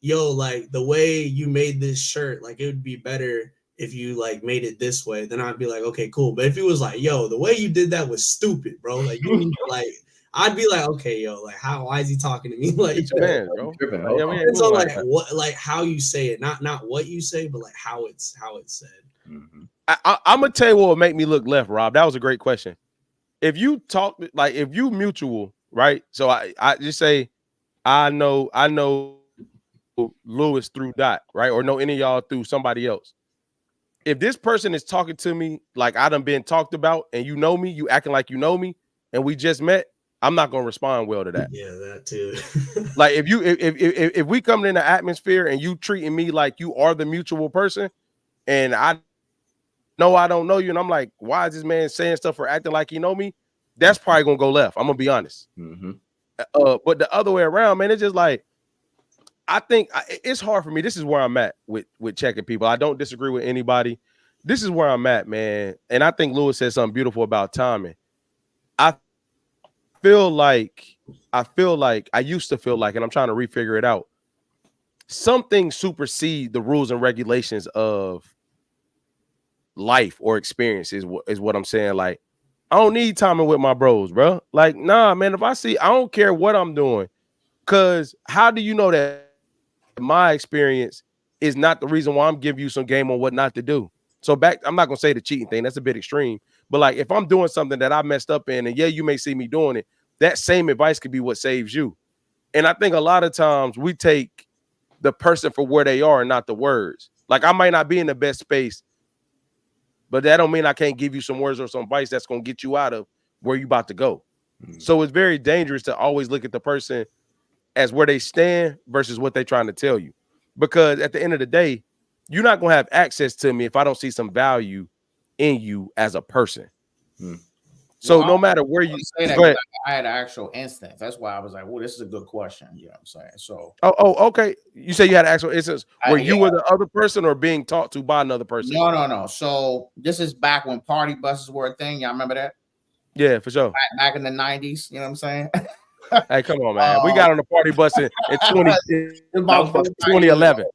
yo, like the way you made this shirt, like it would be better if you like made it this way, then I'd be like, okay, cool. But if he was like, yo, the way you did that was stupid, bro, like you need to like, I'd be like, okay, yo, like why is he talking to me? Like, man, bro. It's on like what, like how you say it, not what you say, but like how it's said. I'm gonna tell you what would make me look left, Rob. That was a great question. If you talk, like if you mutual, right? So I just say, I know Lewis through Dot, right? Or know any of y'all through somebody else. If this person is talking to me like I done been talked about, and you know me, you acting like you know me, and we just met, I'm not gonna respond well to that. Yeah, that too. Like if we come in the atmosphere and you treating me like you are the mutual person, and I know I don't know you, and I'm like, why is this man saying stuff or acting like he know me? That's probably gonna go left. I'm gonna be honest. Mm-hmm. But the other way around, man, it's just like I think it's hard for me. This is where I'm at with checking people. I don't disagree with anybody. This is where I'm at, man. And I think Lewis said something beautiful about timing. I feel like I used to feel like, and I'm trying to refigure it out. Some things supersede the rules and regulations of life or experience is what I'm saying. Like, I don't need timing with my bros, bro. Like, nah, man. If I see, I don't care what I'm doing. Cause how do you know that my experience is not the reason why I'm giving you some game on what not to do? So I'm not gonna say the cheating thing, that's a bit extreme. But like if I'm doing something that I messed up in, and yeah, you may see me doing it, that same advice could be what saves you. And I think a lot of times we take the person for where they are and not the words. Like I might not be in the best space, but that don't mean I can't give you some words or some advice that's gonna get you out of where you about to go. Mm-hmm. So it's very dangerous to always look at the person as where they stand versus what they're trying to tell you. Because at the end of the day, you're not going to have access to me if I don't see some value in you as a person. So no matter where you say that, I had an actual instance. That's why I was like, well, this is a good question. You know what I'm saying? So okay. You say you had an actual instance where you were the other person or being talked to by another person? No. So this is back when party buses were a thing. Y'all remember that? Yeah, for sure. Back in the 90s, you know what I'm saying? Hey, come on, man. We got on a party bus in 2011.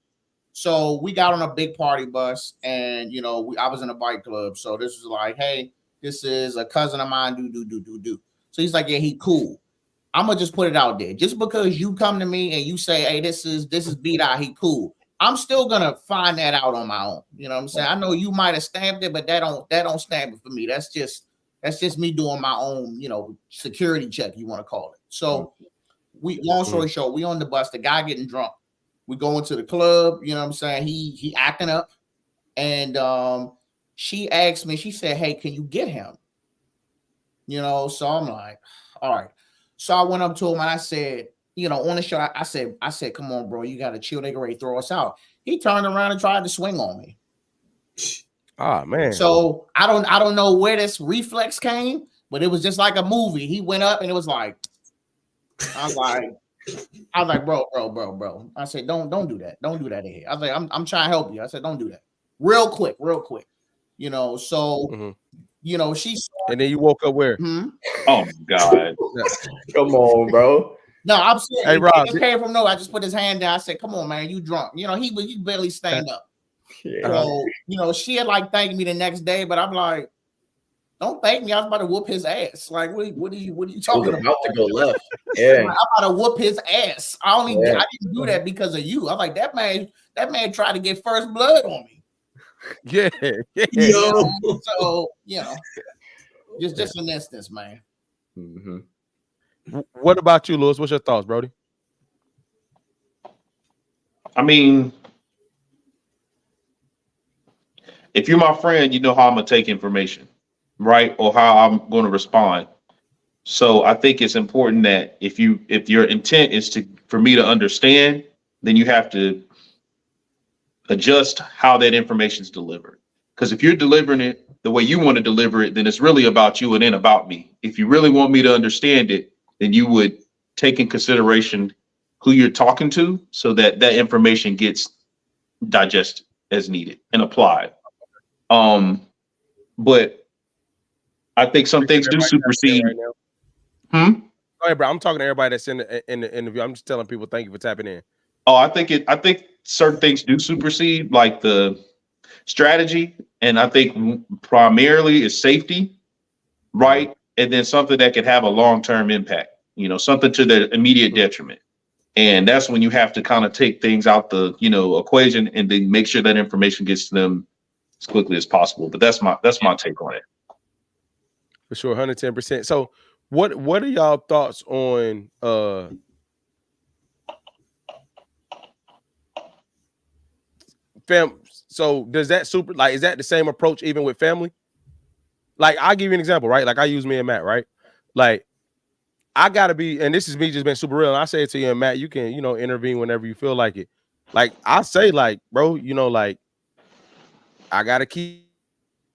So we got on a big party bus, and you know, I was in a bike club. So this was like, hey, this is a cousin of mine. Do. So he's like, yeah, he cool. I'm gonna just put it out there. Just because you come to me and you say, hey, this is B-Dot, he cool. I'm still gonna find that out on my own. You know what I'm saying? I know you might have stamped it, but that don't stamp it for me. That's just me doing my own, you know, security check, you want to call it. So long story short, we on the bus, the guy getting drunk. We go into the club, you know what I'm saying? He acting up. And she asked me, she said, hey, can you get him? You know, so I'm like, all right. So I went up to him and I said, you know, on the show, I said, come on, bro, you gotta chill, they can ready to throw us out. He turned around and tried to swing on me. Ah, man. So I don't know where this reflex came, but it was just like a movie. He went up and it was like, I was like, bro. I said, don't do that. Don't do that in here. I was like, I'm trying to help you. I said, don't do that. Real quick. You know, so you know, and then you woke up where? Oh my God. Come on, bro. No, I'm saying hey, Rob, it came from nowhere. I just put his hand down. I said, come on, man, you drunk. You know, he barely stand up. Yeah. So, you know, she had like thanked me the next day, but I'm like, don't thank me. I was about to whoop his ass. Like, what are you talking about? About to go left. Yeah. I'm about to whoop his ass. I didn't do that because of you. I'm like, that man tried to get first blood on me. Yeah. Yo. So, you know, just an instance, man. Mm-hmm. What about you, Lewis? What's your thoughts, Brody? I mean, if you're my friend, you know how I'm gonna take information, right? Or how I'm going to respond. So I think it's important that if your intent is for me to understand, then you have to adjust how that information is delivered. Because if you're delivering it the way you want to deliver it, then it's really about you and then about me. If you really want me to understand it, then you would take in consideration who you're talking to so that that information gets digested as needed and applied. But I think some things do supersede. Go ahead, bro. I'm talking to everybody that's in the interview. I'm just telling people thank you for tapping in. Oh, I think certain things do supersede, like the strategy, and I think primarily is safety, right? And then something that could have a long-term impact, you know, something to the immediate detriment. And that's when you have to kind of take things out the, you know, equation and then make sure that information gets to them as quickly as possible. But that's my take on it. For sure, 110%. So what are y'all thoughts on fam? So does that is that the same approach even with family? Like, I'll give you an example, right? Like, I use me and Matt, right? Like, I gotta be, and this is me just being super real. And I say it to you and Matt, you can, you know, intervene whenever you feel like it. Like, I say, like, bro, you know, like, I gotta keep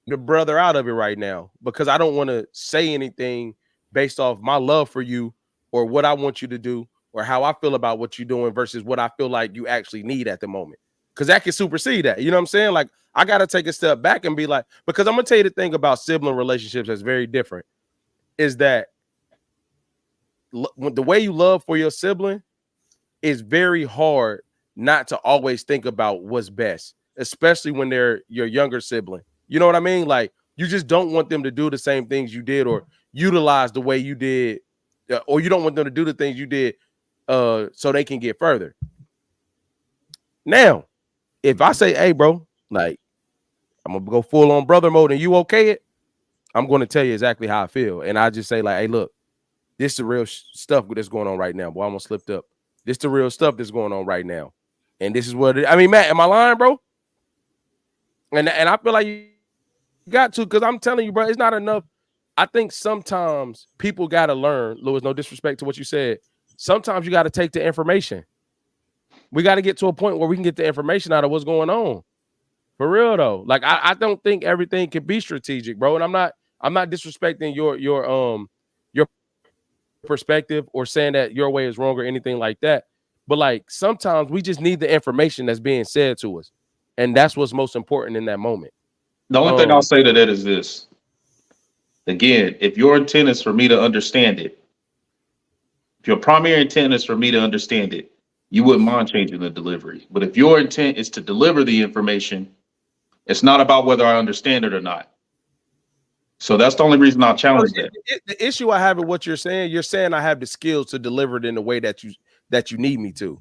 the brother out of it right now because I don't want to say anything based off my love for you or what I want you to do or how I feel about what you're doing versus what I feel like you actually need at the moment. Because that can supersede that. You know what I'm saying? Like, I got to take a step back and be like, because I'm going to tell you the thing about sibling relationships that's very different is that the way you love for your sibling is very hard not to always think about what's best, especially when they're your younger sibling. You know what I mean? Like, you just don't want them to do the same things you did or utilize the way you did, or you don't want them to do the things you did so they can get further. Now, if I say, hey, bro, like, I'm going to go full on brother mode and you okay it, I'm going to tell you exactly how I feel. And I just say, like, hey, look, this is the real stuff that's going on right now. Boy, I almost slipped up. This is the real stuff that's going on right now. And this is what I mean, Matt, am I lying, bro? And I feel like you got to, because I'm telling you, bro, it's not enough. I think sometimes people got to learn, Lewis, no disrespect to what you said. Sometimes you got to take the information. We got to get to a point where we can get the information out of what's going on. For real, though. Like, I don't think everything can be strategic, bro. And I'm not disrespecting your perspective or saying that your way is wrong or anything like that. But, like, sometimes we just need the information that's being said to us. And that's what's most important in that moment. The only thing I'll say to that is this. Again, if your intent is for me to understand it, if your primary intent is for me to understand it, you wouldn't mind changing the delivery. But if your intent is to deliver the information, it's not about whether I understand it or not. So that's the only reason I'll challenge that. The issue I have with what you're saying I have the skills to deliver it in the way that you need me to.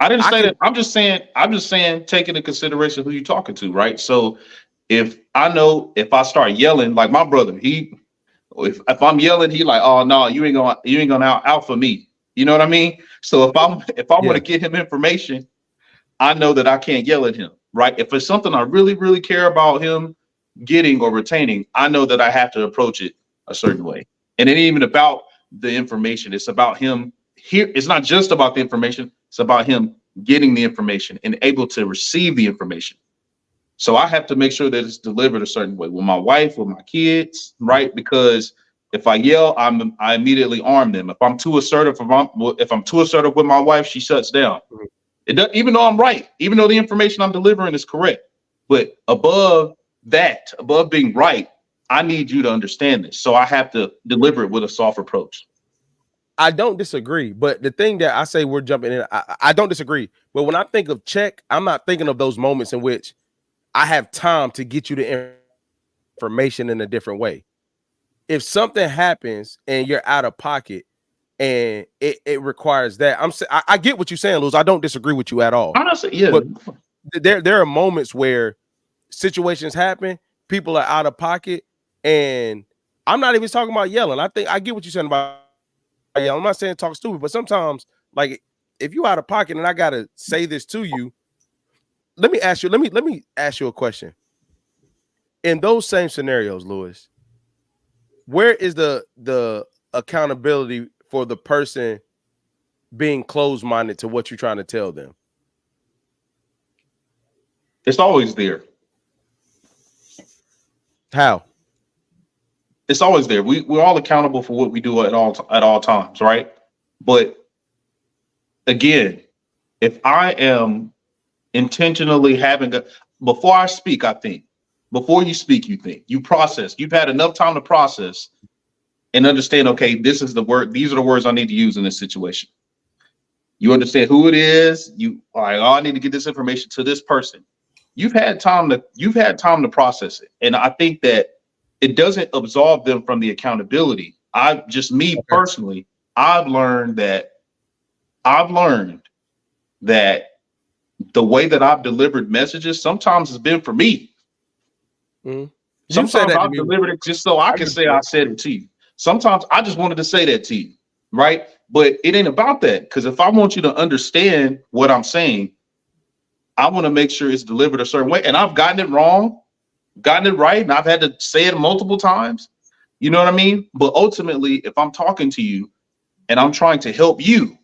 I didn't say that. I'm just saying, take into consideration who you're talking to, right? So if I start yelling, like my brother, if I'm yelling, he like, oh no, you ain't gonna out alpha me. You know what I mean? So if I want to get him information, I know that I can't yell at him, right? If it's something I really, really care about him getting or retaining, I know that I have to approach it a certain way. And it ain't even about the information. It's about him here. It's not just about the information. It's about him getting the information and able to receive the information. So I have to make sure that it's delivered a certain way with my wife, with my kids, right? Because if I yell, I immediately arm them. If I'm too assertive, if I'm too assertive with my wife, she shuts down. It does, even though I'm right, even though the information I'm delivering is correct. But above being right, I need you to understand this. So I have to deliver it with a soft approach. I don't disagree, but the thing that I say we're jumping in, I don't disagree. But when I think of check, I'm not thinking of those moments in which I have time to get you the information in a different way. If something happens and you're out of pocket and it requires that, I get what you're saying, Luz. I don't disagree with you at all. Honestly, yeah. But there are moments where situations happen, people are out of pocket, and I'm not even talking about yelling. I think I get what you're saying about yelling. I'm not saying talk stupid, but sometimes, like, if you out of pocket and I gotta say this to you, let me ask you a question. In those same scenarios, Lewis, where is the accountability for the person being closed-minded to what you're trying to tell them? It's always there. How? It's always there. We're all accountable for what we do at all times, right? But again, if I am intentionally before I speak, I think. Before you speak, you think. You process. You've had enough time to process and understand, okay, this is the word. These are the words I need to use in this situation. You understand who it is. You are like, oh, I need to get this information to this person. You've had time to process it. And I think that it doesn't absolve them from the accountability. Personally, I've learned that the way that I've delivered messages sometimes has been for me. Mm-hmm. Sometimes I've delivered it just so I can say I said it to you. Sometimes I just wanted to say that to you, right? But it ain't about that, because if I want you to understand what I'm saying, I want to make sure it's delivered a certain way. And I've gotten it wrong, gotten it right, and I've had to say it multiple times. You know what I mean? But ultimately, if I'm talking to you and I'm trying to help you,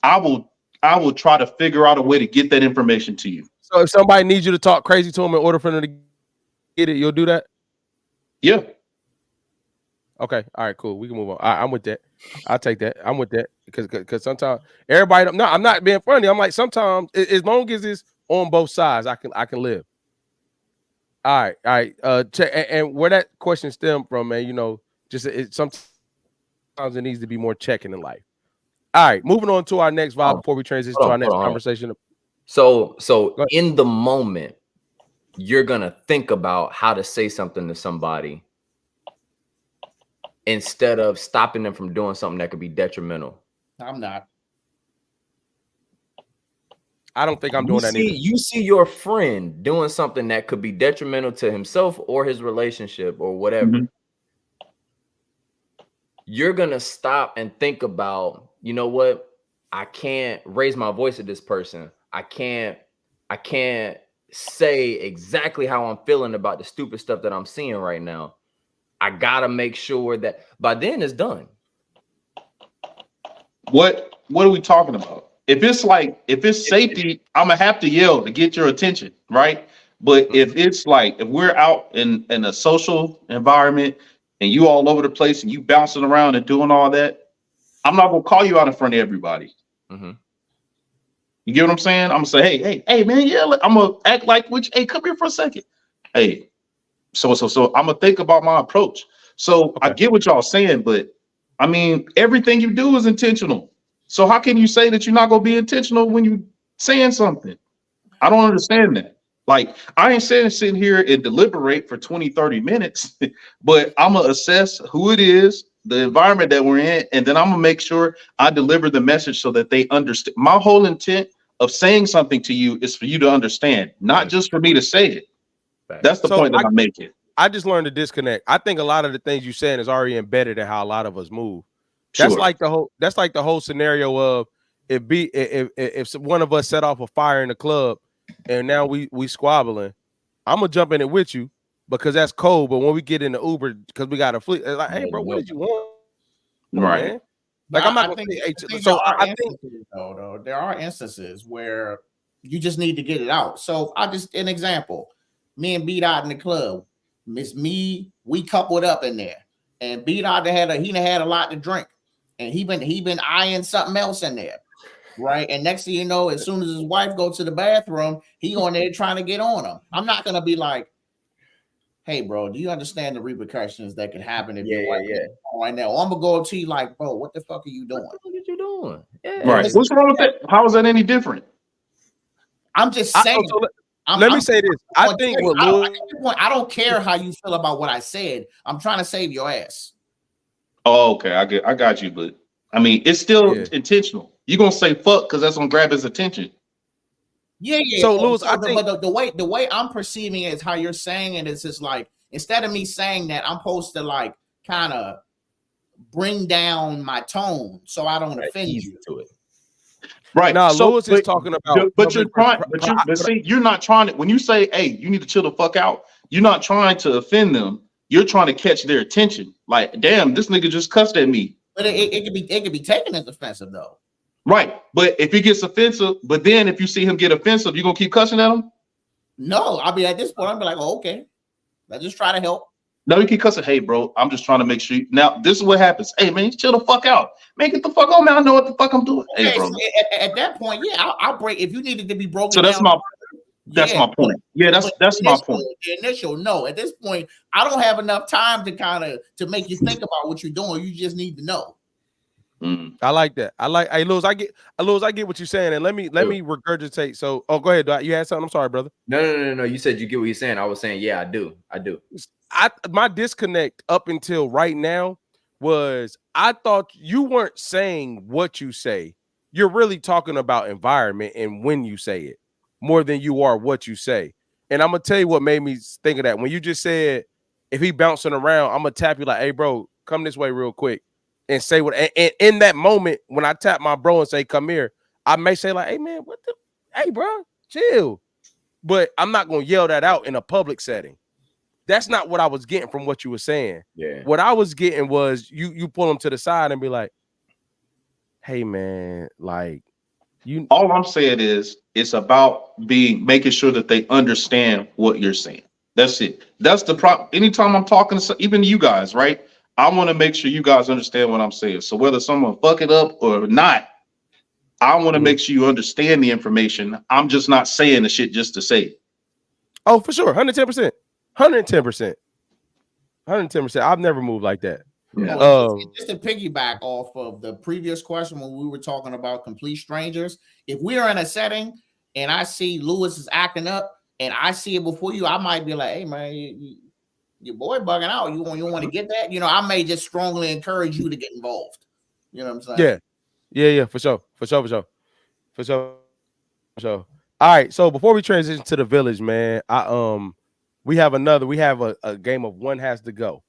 I will try to figure out a way to get that information to you. So if somebody needs you to talk crazy to them in order for them to get it, you'll do that? Yeah. Okay. All right, cool. We can move on. I'm with that. I'll take that. I'm with that. Because sometimes everybody, no, I'm not being funny. I'm like, sometimes as long as it's on both sides, I can live. All right. And where that question stemmed from, man, you know, just sometimes it needs to be more checking in life. All right, moving on to our next vibe before we transition to our next conversation. So in the moment, you're gonna think about how to say something to somebody instead of stopping them from doing something that could be detrimental. I'm not. I don't think I'm doing that either. You see your friend doing something that could be detrimental to himself or his relationship or whatever. Mm-hmm. You're gonna stop and think about, you know what? I can't raise my voice at this person. I can't say exactly how I'm feeling about the stupid stuff that I'm seeing right now. I gotta make sure that by then it's done. What are we talking about? If it's safety, I'm gonna have to yell to get your attention, right? But if it's like, if we're out in a social environment and you all over the place and you bouncing around and doing all that, I'm not gonna call you out in front of everybody. Mm-hmm. You get what I'm saying? I'm gonna say, hey, man, yeah, I'm gonna act like, hey, come here for a second. Hey, so I'm gonna think about my approach. So I get what y'all saying, but I mean, everything you do is intentional. So how can you say that you're not gonna be intentional when you saying something? I don't understand that. Like, I ain't saying sitting here and deliberate for 20, 30 minutes, but I'm gonna assess who it is, the environment that we're in, and then I'm gonna make sure I deliver the message so that they understand. My whole intent of saying something to you is for you to understand, not just for me to say it. That's the point that I'm making. I just learned to disconnect. I think a lot of the things you're saying is already embedded in how a lot of us move. That's like the whole scenario of if one of us set off a fire in the club and now we squabbling, I'm gonna jump in it with you because that's cold. But when we get in the Uber, because we got a fleet, it's like, hey, bro, what did you want? Right. Man? Like, I'm not gonna say, so I think though there are instances where you just need to get it out. So an example, me and B-Dot in the club, we coupled up in there, and B-Dot had a lot to drink, and he been eyeing something else in there, right? And next thing you know, as soon as his wife goes to the bathroom, he on there trying to get on him. I'm not gonna be like, hey, bro, do you understand the repercussions that could happen if your wife right now? I'm gonna go to you like, bro, what the fuck are you doing? What are you doing? Yeah. Right. What's wrong with that? How is that any different? I'm just saying. Let me say this. I don't care how you feel about what I said. I'm trying to save your ass. Oh, okay. I got you, but I mean, it's still intentional. You're gonna say fuck because that's gonna grab his attention. Yeah. So Lewis, I think the way I'm perceiving it is how you're saying it is just like, instead of me saying that, I'm supposed to like kind of bring down my tone so I don't offend you to it. Right. Now, Lewis is talking about, but see, you're not trying to, when you say, hey, you need to chill the fuck out, you're not trying to offend them. You're trying to catch their attention. Like, damn, this nigga just cussed at me. But it could be taken as offensive though. Right. But if he gets offensive, but then if you see him get offensive, you're gonna keep cussing at him? No, I'll be at this point, I'll be like, oh, okay. Let's just try to help. No, you keep cussing. Hey, bro, I'm just trying to make sure. Now, this is what happens. Hey, man, chill the fuck out. Man, get the fuck on, man. I know what the fuck I'm doing. Okay, hey, bro. So at that point, yeah, I'll break. If you needed to be broken, so that's down, my point. Yeah, that's my point. The initial, no. At this point, I don't have enough time to make you think about what you're doing. You just need to know. I like that. Hey, Lewis, I get what you're saying, and let me regurgitate. So, go ahead. You had something? I'm sorry, brother. No. You said you get what you're saying. I was saying, yeah, I do. My disconnect up until right now was I thought you weren't saying what you say. You're really talking about environment and when you say it more than you are what you say. And I'm gonna tell you what made me think of that. When you just said if he bouncing around, I'm gonna tap you like, hey, bro, come this way real quick. And say what, and in that moment when I tap my bro and say, come here, I may say like, hey, bro, chill. But I'm not going to yell that out in a public setting. That's not what I was getting from what you were saying. Yeah. What I was getting was you pull him to the side and be like, hey, man, like, All I'm saying is it's about making sure that they understand what you're saying. That's it. That's the problem. Anytime I'm talking to even you guys, right? I want to make sure you guys understand what I'm saying. So whether someone fuck it up or not, I want to make sure you understand the information. I'm just not saying the shit just to say it. Oh, for sure. 110%. 110%. 110%. I've never moved like that. Yeah. Just to piggyback off of the previous question when we were talking about complete strangers, if we are in a setting and I see Lewis is acting up and I see it before you, I might be like, hey man, your boy bugging out. You want to get that? You know, I may just strongly encourage you to get involved. You know what I'm saying? Yeah, for sure. All right, so before we transition to the village, man, we have a game of one has to go.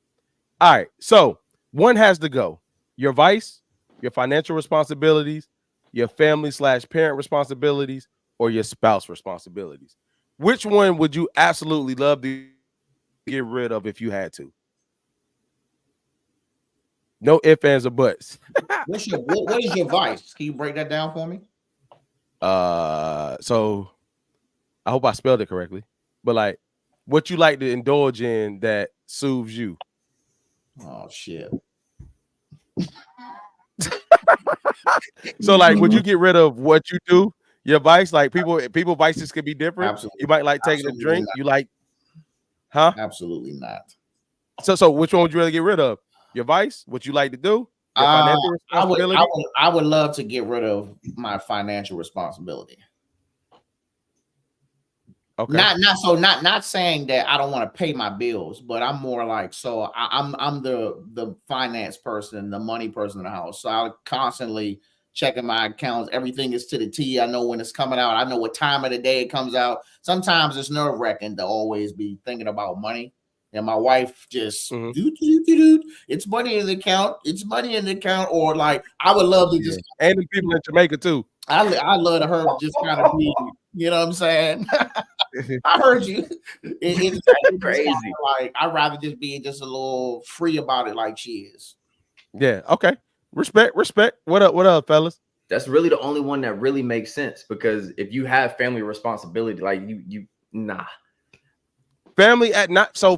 All right, so one has to go. Your vice, your financial responsibilities, your family/parent responsibilities, or your spouse responsibilities. Which one would you absolutely love to get rid of if you had to? No ifs, ands, or buts. What is your vice? Can you break that down for me? So I hope I spelled it correctly, but like what you like to indulge in that soothes you. Oh shit. So like, would you get rid of what you do? Your vice, like people vices could be different. Absolutely. You might like taking a drink. Not. You like, huh? Absolutely not. So which one would you rather get rid of? Your vice, what you like to do? Your financial responsibility? I would love to get rid of my financial responsibility. Okay. Not saying that I don't want to pay my bills, but I'm more like I'm the finance person, the money person in the house. So I'm constantly checking my accounts. Everything is to the T. I know when it's coming out. I know what time of the day it comes out. Sometimes it's nerve-wracking to always be thinking about money. And my wife just it's money in the account. It's money in the account. Or like I would love to just and the people in Jamaica too. I love her just kind of be, you know what I'm saying? I heard you. It's crazy. Like I'd rather just be just a little free about it, like she is. Yeah. Okay. Respect. What up, fellas? That's really the only one that really makes sense, because if you have family responsibility, like you family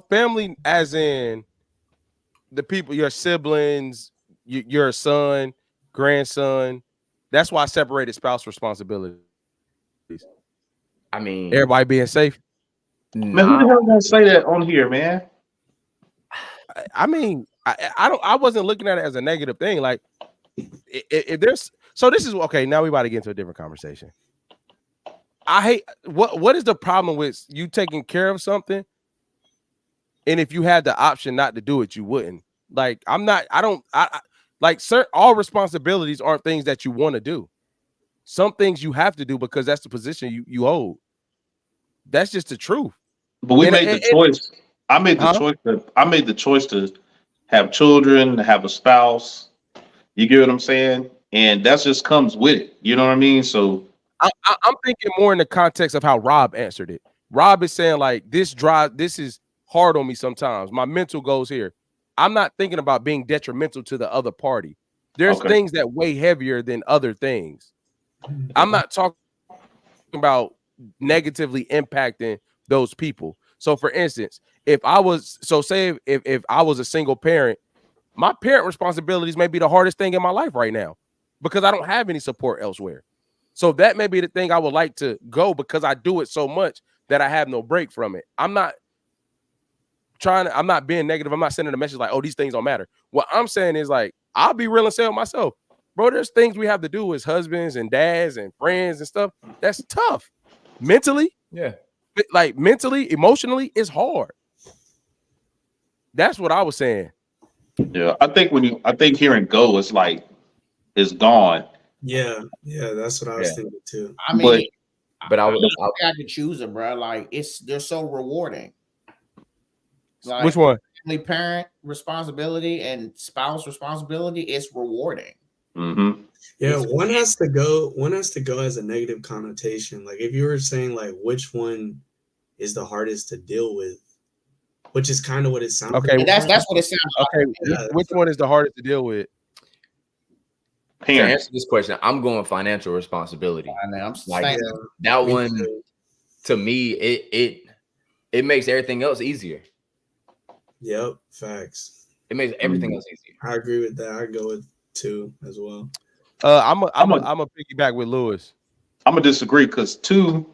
family as in the people, your siblings, your son, grandson. That's why I separated spouse responsibilities. I mean, everybody being safe. Man, who the hell gonna say that on here, man? I mean, I wasn't looking at it as a negative thing. Like, if there's this is okay. Now we about to get into a different conversation. I hate what is the problem with you taking care of something, and if you had the option not to do it, you wouldn't. Like, all responsibilities aren't things that you want to do. Some things you have to do because that's the position you hold. That's just the truth. But we made the choice. I made the choice to have children, to have a spouse. You get what I'm saying? And that just comes with it. You know what I mean? So I'm thinking more in the context of how Rob answered it. Rob is saying like this is hard on me sometimes. My mental goes here. I'm not thinking about being detrimental to the other party. There's things that weigh heavier than other things. I'm not talking about negatively impacting those people. So for instance, if I was a single parent, my parent responsibilities may be the hardest thing in my life right now because I don't have any support elsewhere. So that may be the thing I would like to go because I do it so much that I have no break from it. I'm not being negative. I'm not sending a message like, oh, these things don't matter. What I'm saying is like, I'll be real and say it myself. Bro, there's things we have to do as husbands and dads and friends and stuff. That's tough. Mentally. Yeah. Like mentally, emotionally, it's hard. That's what I was saying. Yeah. I think hearing go is like, it's gone. Yeah. That's what I was thinking too. I mean, but I could choose it, bro. Like they're so rewarding. Like, which one? Family, parent responsibility and spouse responsibility is rewarding. Mm-hmm. Yeah, one has to go as a negative connotation. Like if you were saying like which one is the hardest to deal with, which is kind of what it sounds okay, like. That's what it sounds like. Okay, which one is the hardest to deal with? To Parents. answer this question, I'm going financial responsibility. I know, I'm Like saying that Me one too. to me, it makes everything else easier. Yep, facts. It makes everything else easier. I agree with that. I go with 2 as well. I'm I'm a piggyback with Lewis. gonna disagree because 2,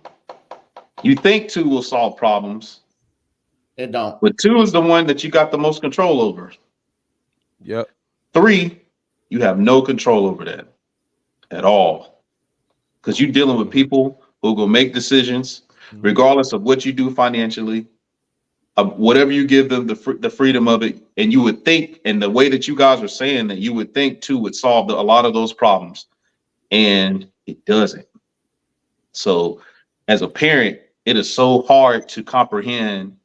you think 2 will solve problems, it don't. but 2 is the one that you got the most control over. Yep. 3, you have no control over that at all. Because you're dealing with people who will make decisions regardless of what you do financially, whatever you give them the freedom of it. And you would think, and the way that you guys are saying that you would think 2 would solve a lot of those problems, and it doesn't. So as a parent, it is so hard to comprehend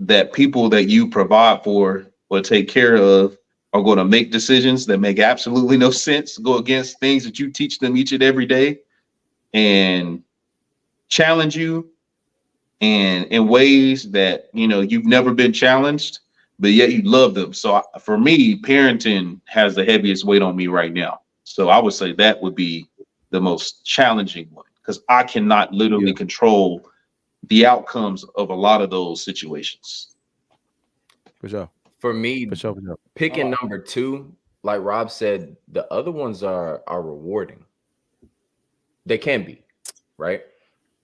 that people that you provide for or take care of are going to make decisions that make absolutely no sense, go against things that you teach them each and every day, and challenge you and in ways that you've never been challenged, but yet you love them. So for me, parenting has the heaviest weight on me right now. So I would say that would be the most challenging one because I cannot literally control the outcomes of a lot of those situations. For sure. For me, For sure. picking number 2, like Rob said, the other ones are rewarding. They can be, right?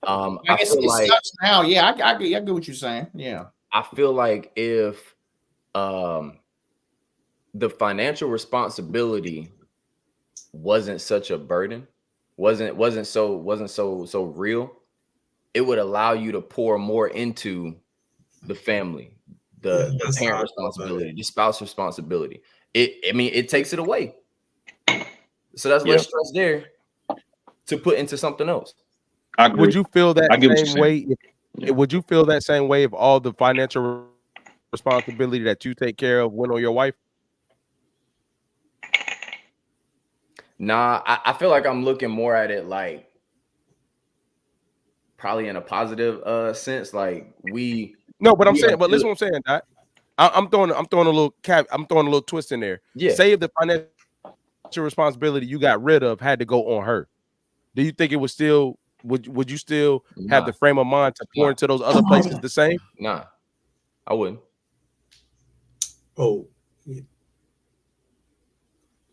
I I guess feel it like sucks now. Yeah, I get what you're saying. Yeah. I feel like if the financial responsibility wasn't such a burden, wasn't so real, it would allow you to pour more into the family, the that's how I parent feel about responsibility, it. the spouse responsibility. It takes it away. So that's less stress there to put into something else. I agree. Would you feel that I get what you're same saying. way? Would you feel that same way if all the financial responsibility that you take care of went on your wife? Nah, I feel like I'm looking more at it like probably in a positive sense. Like No, but I'm we saying, are but listen good. what I'm saying, Doc. I'm throwing a little twist in there. Yeah. Say if the financial responsibility you got rid of had to go on her, do you think it would still would you still have the frame of mind to pour into those other places the same? Nah, I wouldn't. Oh,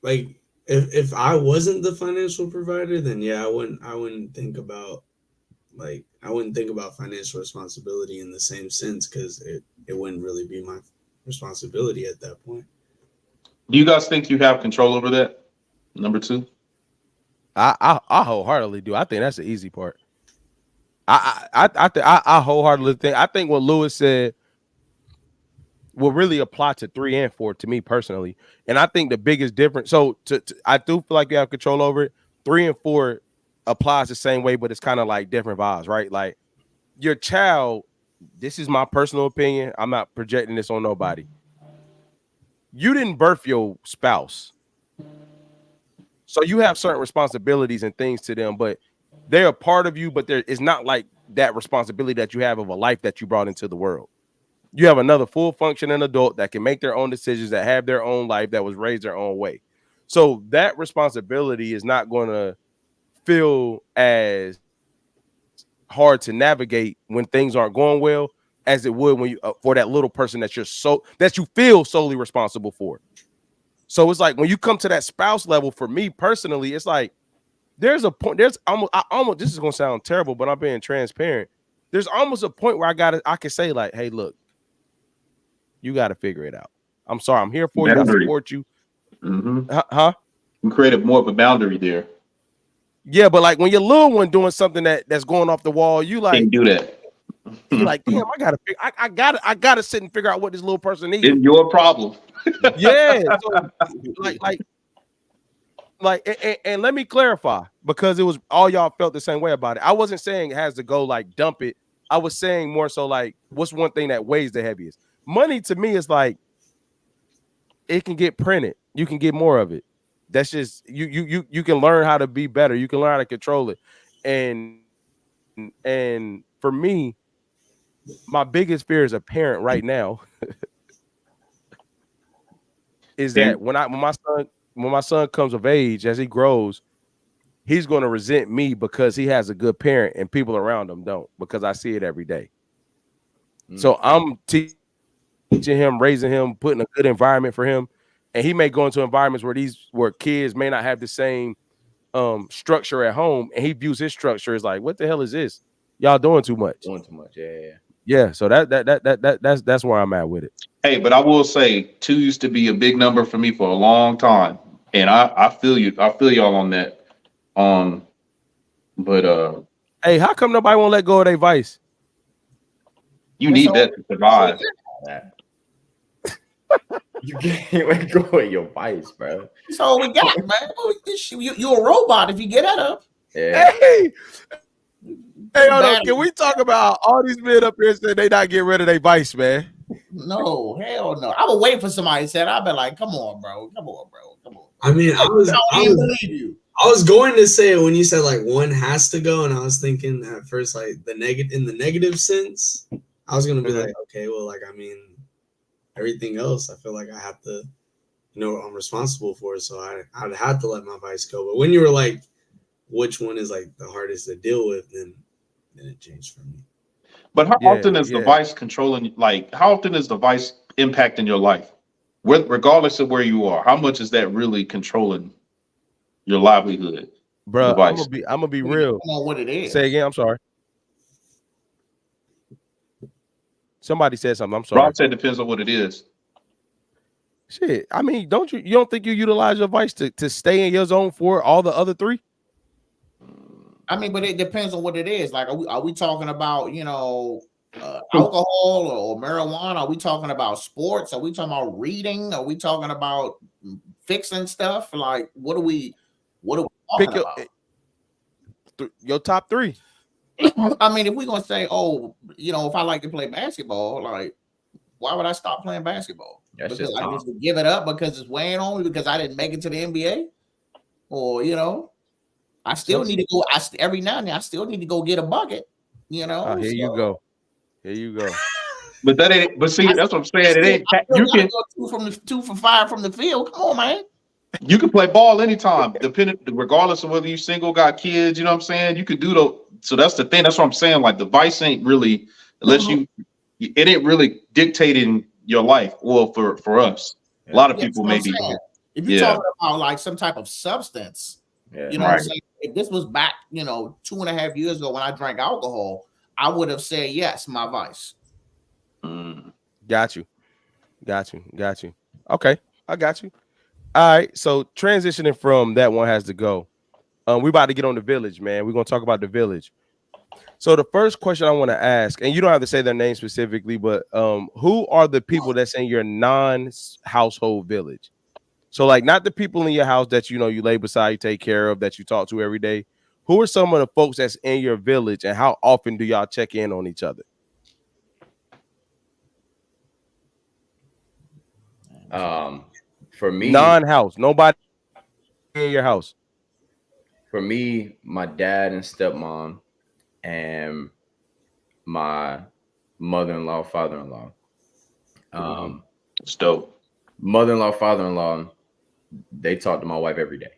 like if I wasn't the financial provider, then yeah, I wouldn't think about financial responsibility in the same sense because it wouldn't really be my responsibility at that point. Do you guys think you have control over that? Number 2? I wholeheartedly do. I think that's the easy part. I wholeheartedly think. I think what Lewis said will really apply to 3 and 4 to me personally. And I think the biggest difference. So I do feel like you have control over it. 3 and 4 applies the same way, but it's kind of like different vibes, right? Like your child. This is my personal opinion. I'm not projecting this on nobody. You didn't birth your spouse. So you have certain responsibilities and things to them, but they're a part of you, but it's not like that responsibility that you have of a life that you brought into the world. You have another full functioning adult that can make their own decisions, that have their own life, that was raised their own way. So that responsibility is not going to feel as hard to navigate when things aren't going well as it would when you for that little person that you feel solely responsible for. So it's like when you come to that spouse level, for me personally, it's like there's a point. This is gonna sound terrible, but I'm being transparent. There's almost a point where I can say like, hey, look, you got to figure it out. I'm sorry, I'm here for you. I support you. Mm-hmm. Huh? You created more of a boundary there. Yeah, but like when your little one doing something that's going off the wall, you like can't do that. You're like, damn, I gotta sit and figure out what this little person needs. It's your problem. Yeah. So, and let me clarify, because it was all y'all felt the same way about it. I wasn't saying it has to go like dump it. I was saying more so like, what's one thing that weighs the heaviest? Money to me is like, it can get printed. You can get more of it. That's just you can learn how to be better. You can learn how to control it. And for me, my biggest fear as a parent right now is that when my son when my son comes of age, as he grows, he's going to resent me because he has a good parent and people around him don't, because I see it every day. So I'm teaching him, raising him, putting a good environment for him, and he may go into environments where kids may not have the same structure at home, and he views his structure as like, what the hell is this? Y'all doing too much. Yeah. So that's where I'm at with it. Hey, but I will say 2 used to be a big number for me for a long time, and I feel you. I feel y'all on that. But hey, how come nobody won't let go of their vice? you need that to survive. You can't let go of your vice, bro. So we got, man. You're a robot if you get that up. Yeah. Hey, hold on. Can we talk about all these men up here saying they not getting rid of their vice, man? No, hell no. I would wait for somebody to say it. I'd be like, come on, bro. Come on, bro. Come on. I mean, I don't believe you. I was going to say it when you said like one has to go, and I was thinking at first like in the negative sense. I was gonna be like, okay, well, like I mean, everything else, I feel like I have to, I'm responsible for it, so I'd have to let my vice go. But when you were like, which one is like the hardest to deal with, then it changed for me. But how often is the vice controlling? Like, how often is the vice impacting your life, regardless of where you are? How much is that really controlling your livelihood? Bro, I'm gonna be real. On what it is. Say again. I'm sorry. Somebody said something. I'm sorry. Rob said depends on what it is. Shit. I mean, you don't think you utilize your vice to stay in your zone for all the other three? I mean, but it depends on what it is. Like, are we talking about, alcohol or marijuana? Are we talking about sports? Are we talking about reading? Are we talking about fixing stuff? Like, what are we talking about? Your top three. I mean, if we're gonna say, if I like to play basketball, like, why would I stop playing basketball? Because I just give it up because it's weighing on me because I didn't make it to the NBA, or I still need to go. Every now and then, I still need to go get a bucket. Here you go. Here you go. But that ain't. But see, that's what I'm saying. It ain't. You can go 2 for 5 from the field. Come on, man. You can play ball anytime, regardless of whether you single, got kids. You know what I'm saying? You could do the. So that's the thing. That's what I'm saying. Like the vice ain't really, unless it ain't really dictating your life. Well, for us, a lot of people maybe. If you're talking about like some type of substance, what I'm saying? If this was back, 2.5 years ago when I drank alcohol, I would have said yes, my vice. Got you. Okay, I got you. All right, so transitioning from that one has to go. We about to get on the village, man. We're gonna talk about the village. So the first question I want to ask, and you don't have to say their name specifically, but who are the people that's in your non-household village? So like not the people in your house that you lay beside, you take care of, that you talk to every day. Who are some of the folks that's in your village, and how often do y'all check in on each other? For me, non-house, nobody in your house. For me, my dad and stepmom, and my mother-in-law, father-in-law. It's dope. Mother-in-law, father-in-law, they talk to my wife every day.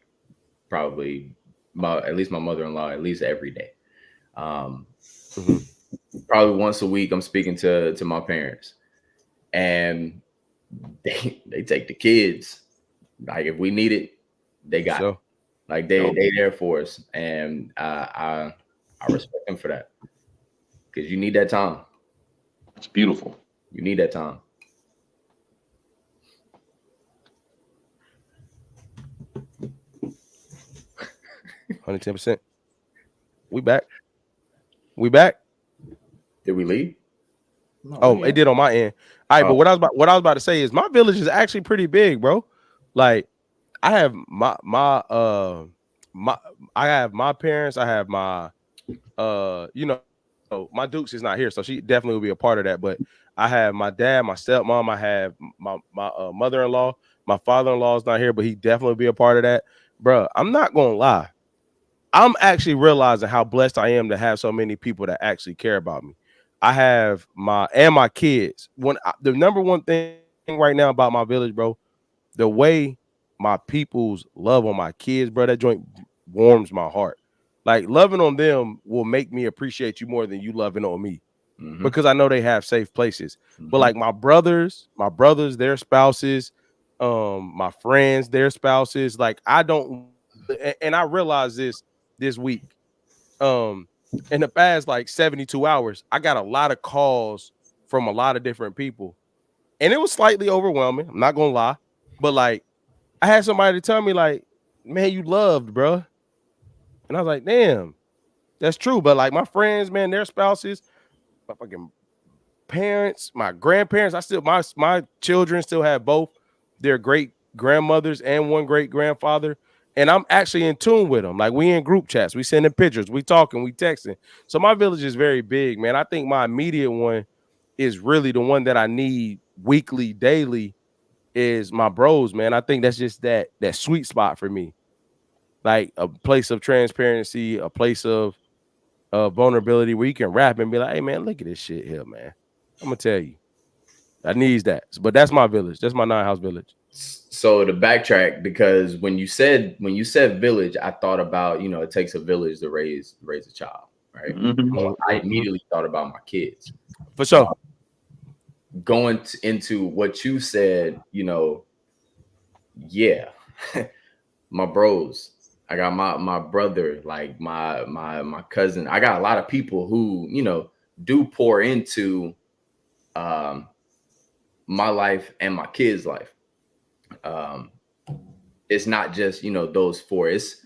Probably, at least my mother-in-law, at least every day. Probably once a week, I'm speaking to my parents, and they take the kids. Like if we need it, they got it. Like they there for us, and I respect them for that, because you need that time. It's beautiful. You need that time. $110%. We back. Did we leave? No, it did on my end. All right, but what I was about to say is my village is actually pretty big, bro. Like I have my parents, I have my my Dukes is not here, so she definitely will be a part of that. But I have my dad, my stepmom, I have my mother-in-law, my father-in-law is not here, but he definitely will be a part of that. Bro, I'm not gonna lie. I'm actually realizing how blessed I am to have so many people that actually care about me. I have my kids. The number one thing right now about my village, bro, the way my people's love on my kids, bro, that joint warms my heart. Like loving on them will make me appreciate you more than you loving on me, because I know they have safe places. But like my brothers, their spouses, my friends, their spouses, like I don't, and I realized this week, in the past like 72 hours, I got a lot of calls from a lot of different people, and it was slightly overwhelming. I'm not gonna lie, but like I had somebody tell me like, man, you loved, bro. And I was like, damn, that's true. But like my friends, man, their spouses, my fucking parents, my grandparents, my children still have both their great grandmothers and one great grandfather. And I'm actually in tune with them. Like we in group chats, we sending pictures, we talking, we texting. So my village is very big, man. I think my immediate one is really the one that I need weekly, daily, is my bros, man. I think that's just that sweet spot for me. Like a place of transparency, a place of vulnerability where you can rap and be like, hey man, look at this shit here, man. I'm gonna tell you, I needs that. But that's my village. That's my 9-house village. So to backtrack, because when you said village, I thought about, it takes a village to raise a child, right? So I immediately thought about my kids. For sure. Going into what you said, yeah, my bros. I got my brother, like my cousin. I got a lot of people who, do pour into my life and my kids' life. It's not just, those four. It's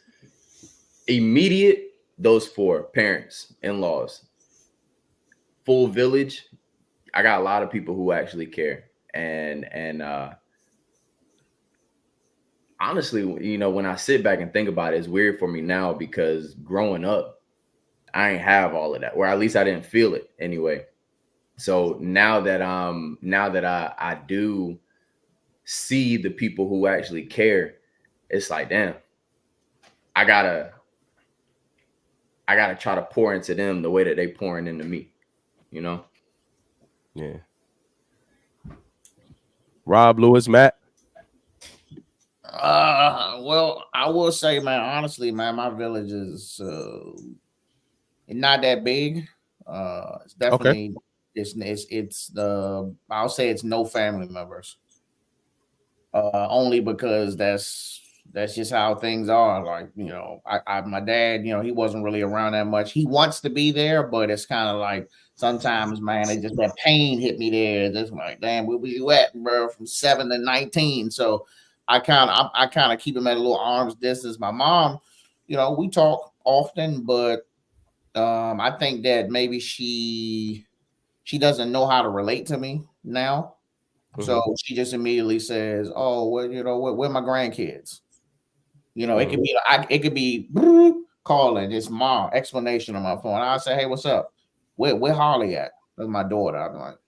immediate, those four: parents, in-laws, full village. I got a lot of people who actually care. And honestly, when I sit back and think about it, it's weird for me now because growing up, I ain't have all of that, or at least I didn't feel it anyway. So now that I do see the people who actually care, it's like, damn, I gotta try to pour into them the way that they pouring into me, Yeah. Rob, Lewis, Matt. Well, I will say, man, honestly, man, my village is not that big. It's definitely it's I'll say it's no family members. Only because that's just how things are. Like, my dad, he wasn't really around that much. He wants to be there, but it's kind of like sometimes, man, it just that pain hit me there. Just like, damn, where you at, bro? From 7 to 19. So I kind of keep him at a little arm's distance. My mom, we talk often, but I think that maybe she doesn't know how to relate to me now. So she just immediately says, "Oh, well, where my grandkids?" It could be calling. It's mom explanation on my phone. I say, "Hey, what's up? Where Holly at?" That's my daughter. I'm like,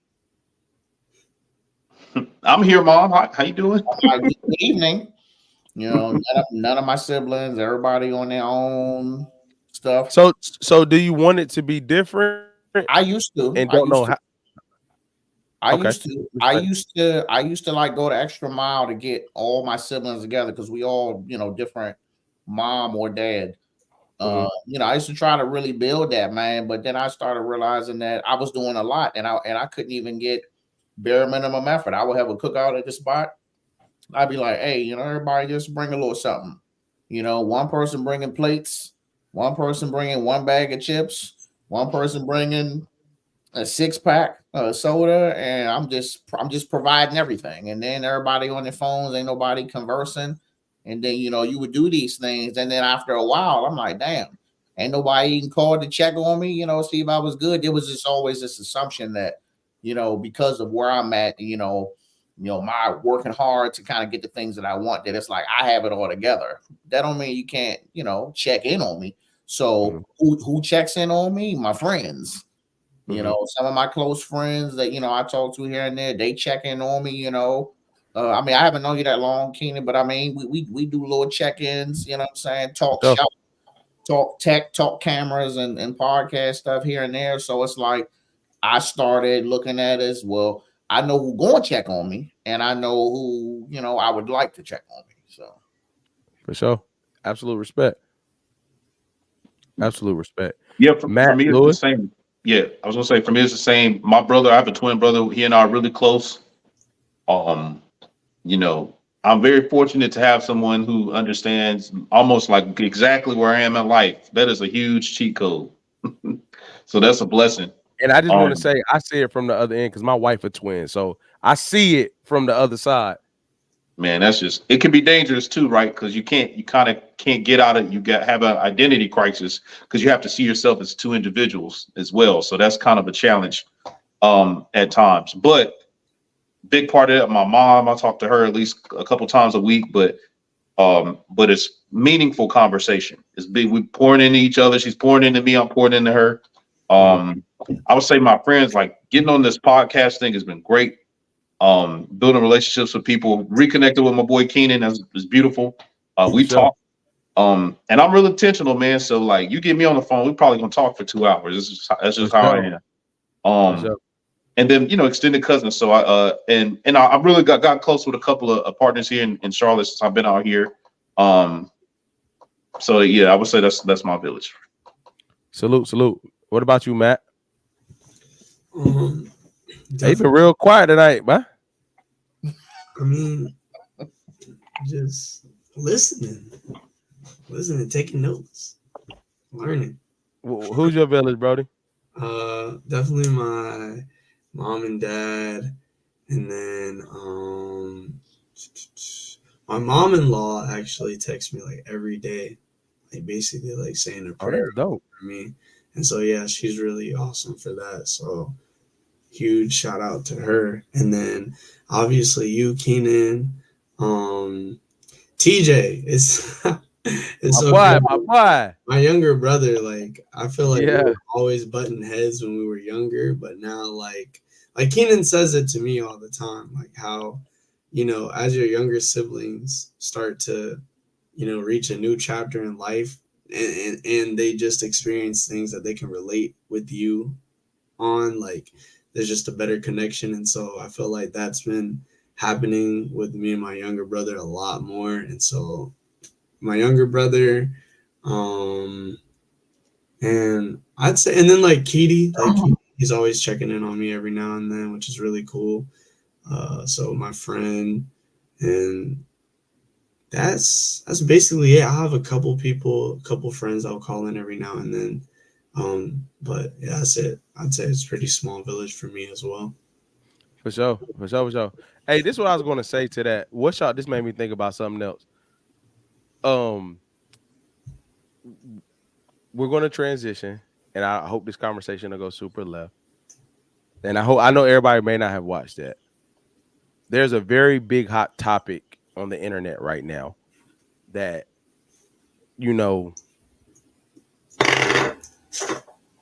I'm here, Mom. How you doing? Good evening. None of my siblings. Everybody on their own stuff. So do you want it to be different? I used to, and don't know how. I used to like go the extra mile to get all my siblings together because we all, different mom or dad. I used to try to really build that, man, but then I started realizing that I was doing a lot and I couldn't even get bare minimum effort. I would have a cookout at the spot. I'd be like, hey, everybody just bring a little something. One person bringing plates, one person bringing one bag of chips, one person bringing a 6-pack soda, and I'm just providing everything. And then everybody on their phones, ain't nobody conversing. And then you would do these things, and then after a while, I'm like, damn, ain't nobody even called to check on me, see if I was good. There was just always this assumption that, because of where I'm at, my working hard to kind of get the things that I want, that it's like I have it all together. That don't mean you can't, check in on me. So who checks in on me? My friends. Some of my close friends that I talk to here and there, they check in on me. I haven't known you that long, Keenan, but we do little check-ins. You know what I'm saying? Talk shop, talk tech, talk cameras, and podcast stuff here and there. So it's like I started looking at it as well. I know who going to check on me, and I know who I would like to check on me. So For sure. Absolute respect. Absolute respect. Yeah, for Matt me, it's Lewis. the same. Yeah, I was gonna say for me, it's the same. My brother, I have a twin brother. He and I are really close. Um, you know, I'm very fortunate to have someone who understands almost like exactly where I am in life. That is a huge cheat code. So that's a blessing. And I just want to Um, say I see it from the other end because my wife a twin. So I see it from the other side. Man, that's just it can be dangerous too, right? Because you kind of can't get out of have an identity crisis because you have to see yourself as two individuals as well. So that's kind of a challenge at times. But big part of that, my mom, I talk to her at least a couple times a week, but it's meaningful conversation. It's big. We pouring into each other. She's pouring into me. I'm pouring into her. I would say my friends, like getting on this podcast thing has been great. Building relationships with people, reconnected with my boy Keenan is beautiful. We Sure. talk. And I'm real intentional, man. So like you get me on the phone, we probably gonna talk for 2 hours. That's just For how sure. I am. For sure. And then extended cousins. So I really got close with a couple of partners here in Charlotte since I've been out here. So yeah, I would say that's my village. Salute. What about you, Matt? Um, Hey, you been real quiet tonight, man. I mean, just listening, taking notes, learning. Who's your village, Brody? Definitely my mom and dad, and then my mom-in-law actually texts me like every day, like basically like saying a Oh, prayer that's dope. for me, and so yeah, she's really awesome for that. So huge shout out to her, and then obviously you, Keenan, TJ. It's so My crazy. boy. My younger brother, like I feel like Yeah. we were always butting heads when we were younger, but now like Keenan says it to me all the time, like how, as your younger siblings start to, reach a new chapter in life, and they just experience things that they can relate with you on, like there's just a better connection. And so I feel like that's been happening with me and my younger brother a lot more. And so my younger brother, and I'd say, and then like Keedy, he's always checking in on me every now and then, which is really cool. So my friend, and that's basically it. I have a couple friends I'll call in every now and then. But yeah, that's it. I'd say it's a pretty small village for me as well. For sure. Hey, this is what I was going to say to that. This made me think about something else. We're going to transition, and I hope this conversation will go super left. And I know everybody may not have watched that. There's a very big hot topic on the internet right now that,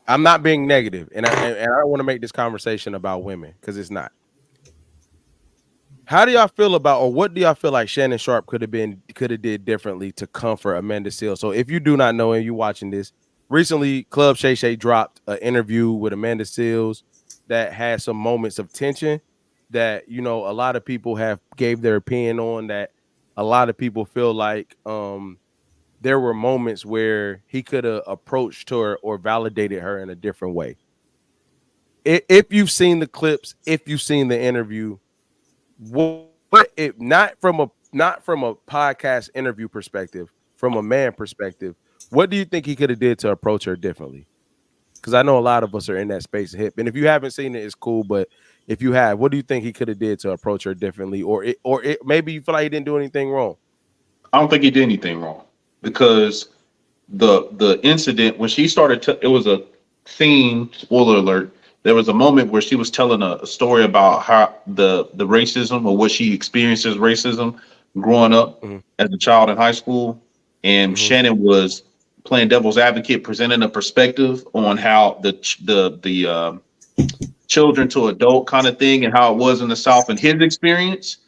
I'm not being negative, and I don't want to make this conversation about women because it's not. How do y'all feel about, or what do y'all feel like Shannon Sharpe could have did differently to comfort Amanda Seales? So if you do not know and you're watching this, recently Club Shay Shay dropped an interview with Amanda Seales that had some moments of tension that, a lot of people have gave their opinion on, that a lot of people feel like there were moments where he could have approached her or validated her in a different way. If you've seen the clips, if you've seen the interview, not from a podcast interview perspective, from a man perspective, what do you think he could have did to approach her differently? Because I know a lot of us are in that space of hip, and if you haven't seen it, it's cool. But if you have, what do you think he could have did to approach her differently, or maybe you feel like he didn't do anything wrong? I don't think he did anything wrong because the incident when she started, it was a scene. Spoiler alert. There was a moment where she was telling a story about how the racism or what she experienced as racism growing up as a child in high school. And Shannon was playing devil's advocate, presenting a perspective on how the children to adult kind of thing and how it was in the South and his experience.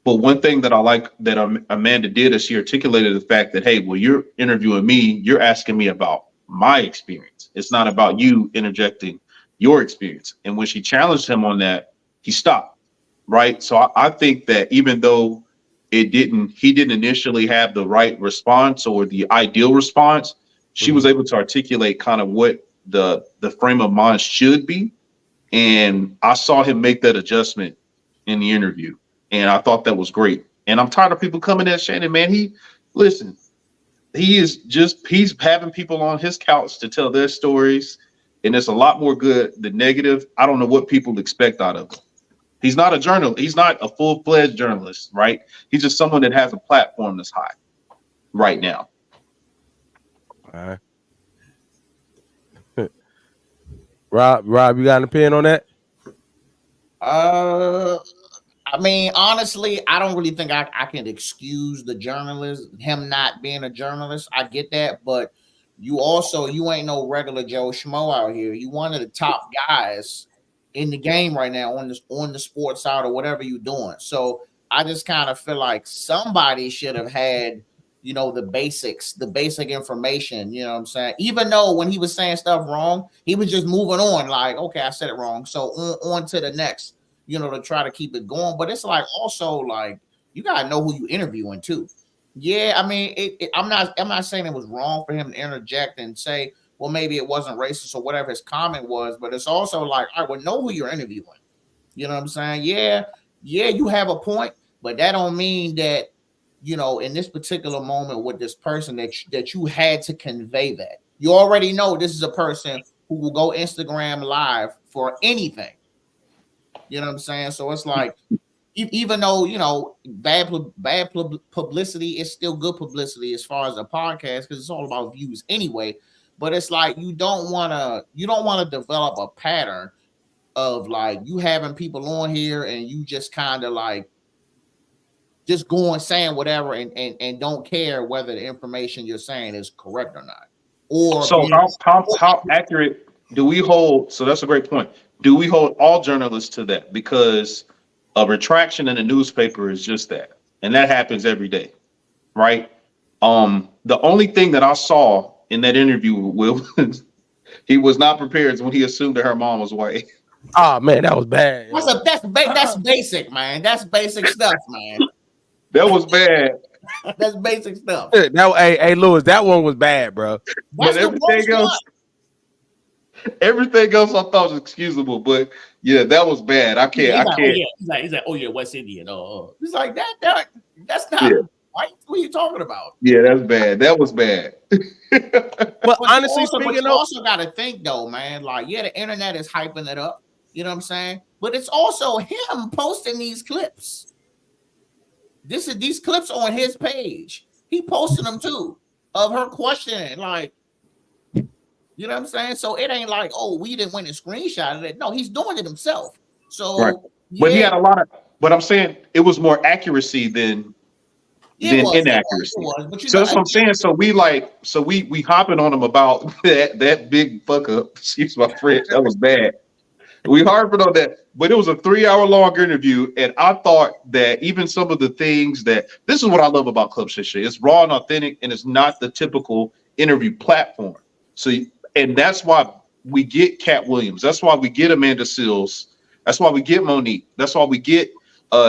But one thing that I like that Amanda did is she articulated the fact that, hey, well, you're interviewing me, you're asking me about my experience. It's not about you interjecting your experience. And when she challenged him on that, he stopped. Right. So I think that even though he didn't initially have the right response or the ideal response, she was able to articulate kind of what the frame of mind should be. And I saw him make that adjustment in the interview. And I thought that was great. And I'm tired of people coming at Shannon, man. He's having people on his couch to tell their stories. And it's a lot more good than negative. I don't know what people expect out of him. He's not a journalist. He's not a full-fledged journalist, right? He's just someone that has a platform that's high right now. All right. Rob, you got an opinion on that? I mean, honestly, I don't really think I can excuse the journalist, him not being a journalist. I get that, but you ain't no regular Joe Schmo out here. You one of the top guys in the game right now on the sports side or whatever you're doing. So I just kind of feel like somebody should have had, the basic information, you know what I'm saying? Even though when he was saying stuff wrong, he was just moving on like, okay, I said it wrong. So on to the next, to try to keep it going. But it's like also like you gotta know who you interviewing too. Yeah, I mean, I'm not saying it was wrong for him to interject and say, well, maybe it wasn't racist or whatever his comment was, but it's also like, I would know who you're interviewing. You know what I'm saying? Yeah, you have a point, but that don't mean that, in this particular moment with this person that you had to convey that. You already know this is a person who will go Instagram live for anything. You know what I'm saying? So it's like, even though, bad publicity is still good publicity as far as a podcast, because it's all about views anyway. But it's like you don't want to develop a pattern of like you having people on here and you just kind of like just going saying whatever and don't care whether the information you're saying is correct or not. Or so how accurate do we hold? So that's a great point. Do we hold all journalists to that? Because a retraction in a newspaper is just that, and that happens every day, right? The only thing that I saw in that interview with Will, he was not prepared when he assumed that her mom was white. Oh man, that was bad. That's basic, man. That's basic stuff, man. That was bad. That's basic stuff. Hey, Lewis, that one was bad, bro. But everything else I thought was excusable. But yeah, that was bad. I can't. He's like, oh yeah, West Indian. He's like that's not white. What are you talking about? Yeah, that's bad. That was bad. But honestly speaking, you also got to think though, man. Like, yeah, the internet is hyping it up. You know what I'm saying? But it's also him posting these clips. These clips on his page. He posted them too of her questioning, like, you know what I'm saying? So it ain't like, oh, we didn't win a screenshot of it. No, he's doing it himself. So, right. But he had a lot of. But I'm saying it was more accuracy than inaccuracy. So that's what I'm saying. So we hopping on him about that big fuck up. Excuse my French. That was bad. We harping on that, but it was a 3-hour long interview, and I thought that even some of the things this is what I love about Club Shay Shay. It's raw and authentic, and it's not the typical interview platform. So, and that's why we get Cat Williams. That's why we get Amanda Seales. That's why we get Monique. That's why we get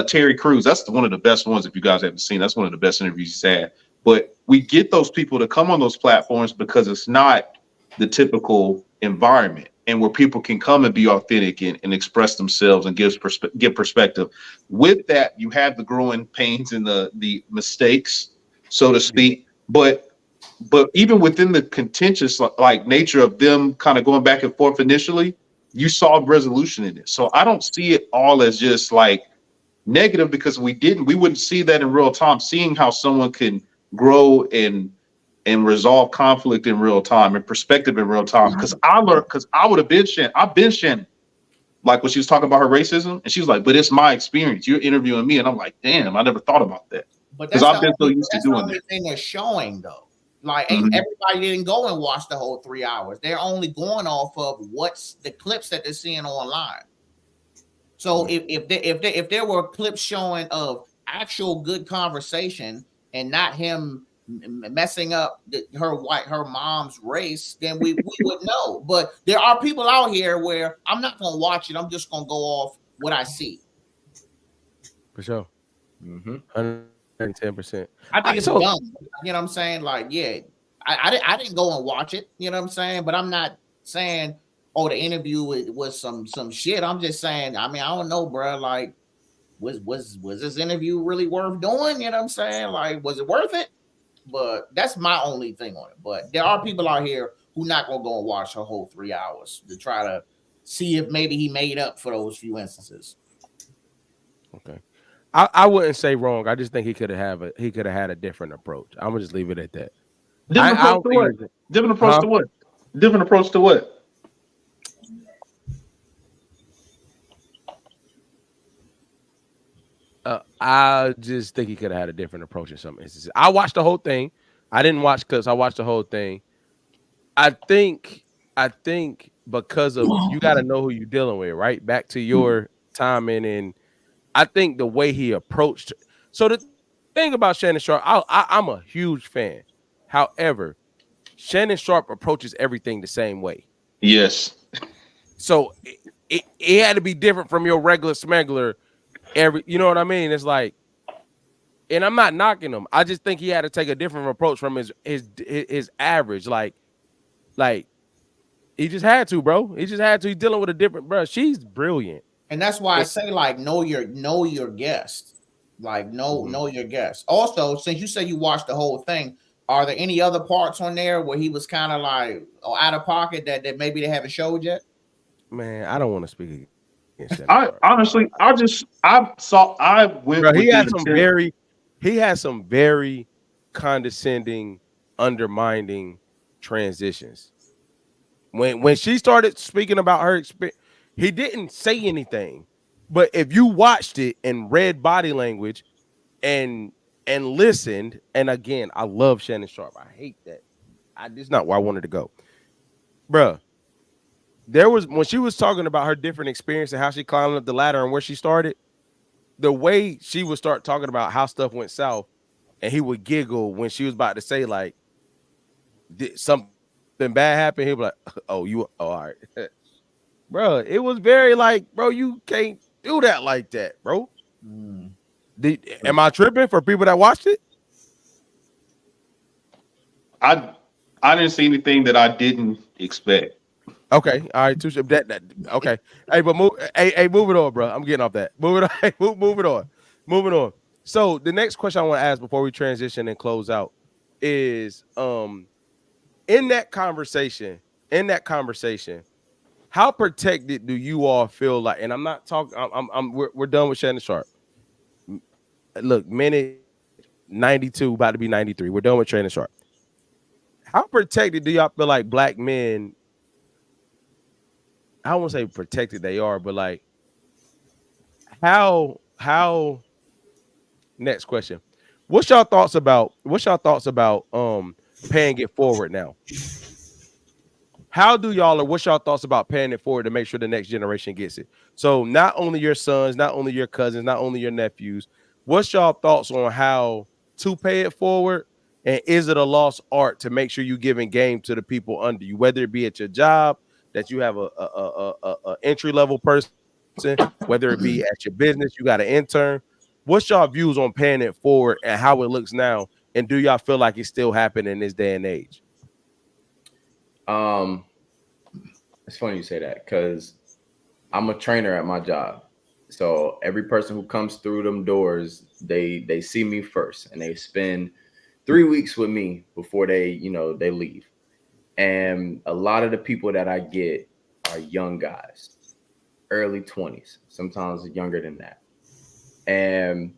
Terry Crews. That's one of the best ones. If you guys haven't seen, that's one of the best interviews he's had. But we get those people to come on those platforms because it's not the typical environment, and where people can come and be authentic and express themselves and give perspective. With that, you have the growing pains and the mistakes, so to speak. But even within the contentious like nature of them kind of going back and forth initially, you saw resolution in it. So I don't see it all as just like negative, because we wouldn't see that in real time, seeing how someone can grow and resolve conflict in real time and perspective in real time. Because I would have been Shannon. I've been Shannon. Like when she was talking about her racism, and she was like, "But it's my experience. You're interviewing me," and I'm like, "Damn, I never thought about that." Because I've been so used to doing that. That's the only thing they're showing, though. Like, everybody didn't go and watch the whole 3 hours. They're only going off of what's the clips that they're seeing online. So if there were clips showing of actual good conversation and not him messing up her mom's race, then we would know. But there are people out here where I'm not gonna watch it. I'm just gonna go off what I see. For sure. 10%. I think it's So- dumb. You know what I'm saying? Like, yeah, I didn't go and watch it. You know what I'm saying? But I'm not saying, oh, the interview was some shit. I'm just saying. I mean, I don't know, bro. Like, was this interview really worth doing? You know what I'm saying? Like, was it worth it? But that's my only thing on it. But there are people out here who not gonna go and watch her whole 3 hours to try to see if maybe he made up for those few instances. Okay. I wouldn't say wrong. I just think he could have had a different approach. I'm gonna just leave it at that. Different I approach don't to what? think Different approach Huh? to what? Different approach to what? I just think he could have had a different approach in some instances. I watched the whole thing. I didn't watch clips. I watched the whole thing. I think because of you got to know who you're dealing with, right? Back to your timing, and I think the way he approached. So the thing about Shannon Sharpe, I'm a huge fan. However, Shannon Sharpe approaches everything the same way. Yes. So it had to be different from your regular smuggler. You know what I mean? It's like, and I'm not knocking him. I just think he had to take a different approach from his average. Like he just had to, bro. He just had to. He's dealing with a different, bro. She's brilliant, And that's why I say, like, know your guest. Like, know your guest. Also, since you say you watched the whole thing, are there any other parts on there where he was kind of like out of pocket that maybe they haven't showed yet? man. I don't want to speak against Shannon I Sharpe. honestly, I went Bro, with he the had some intent- very condescending, undermining transitions. When she started speaking about her experience, he didn't say anything. But if you watched it and read body language and listened, and again, I love Shannon Sharpe. I hate that. This is not where I wanted to go. Bruh, there was when she was talking about her different experience and how she climbed up the ladder and where she started, the way she would start talking about how stuff went south, and he would giggle when she was about to say, like, did something bad happen? He'd be like, all right. Bro, it was very like, bro, you can't do that like that, bro. Am I tripping for people that watched it? I didn't see anything that I didn't expect. Okay, all right, okay. Hey, but move it on, bro. I'm getting off that. Move it on. Moving on. So the next question I want to ask before we transition and close out is in that conversation, how protected do you all feel like? And I'm not talking. We're done with Shannon Sharpe. Look, minute 92, about to be 93. We're done with Shannon Sharpe. How protected do y'all feel like black men? I don't want to say protected they are, but like how? Next question. What's y'all thoughts about paying it forward now? What's y'all thoughts about paying it forward to make sure the next generation gets it? So not only your sons, not only your cousins, not only your nephews, what's y'all thoughts on how to pay it forward? And is it a lost art to make sure you're giving game to the people under you, whether it be at your job, that you have a entry-level person, whether it be at your business, you got an intern. What's y'all views on paying it forward and how it looks now? And do y'all feel like it's still happening in this day and age? It's funny you say that because I'm a trainer at my job. So every person who comes through them doors, they see me first and they spend 3 weeks with me before they leave. And a lot of the people that I get are young guys, early 20s, sometimes younger than that. And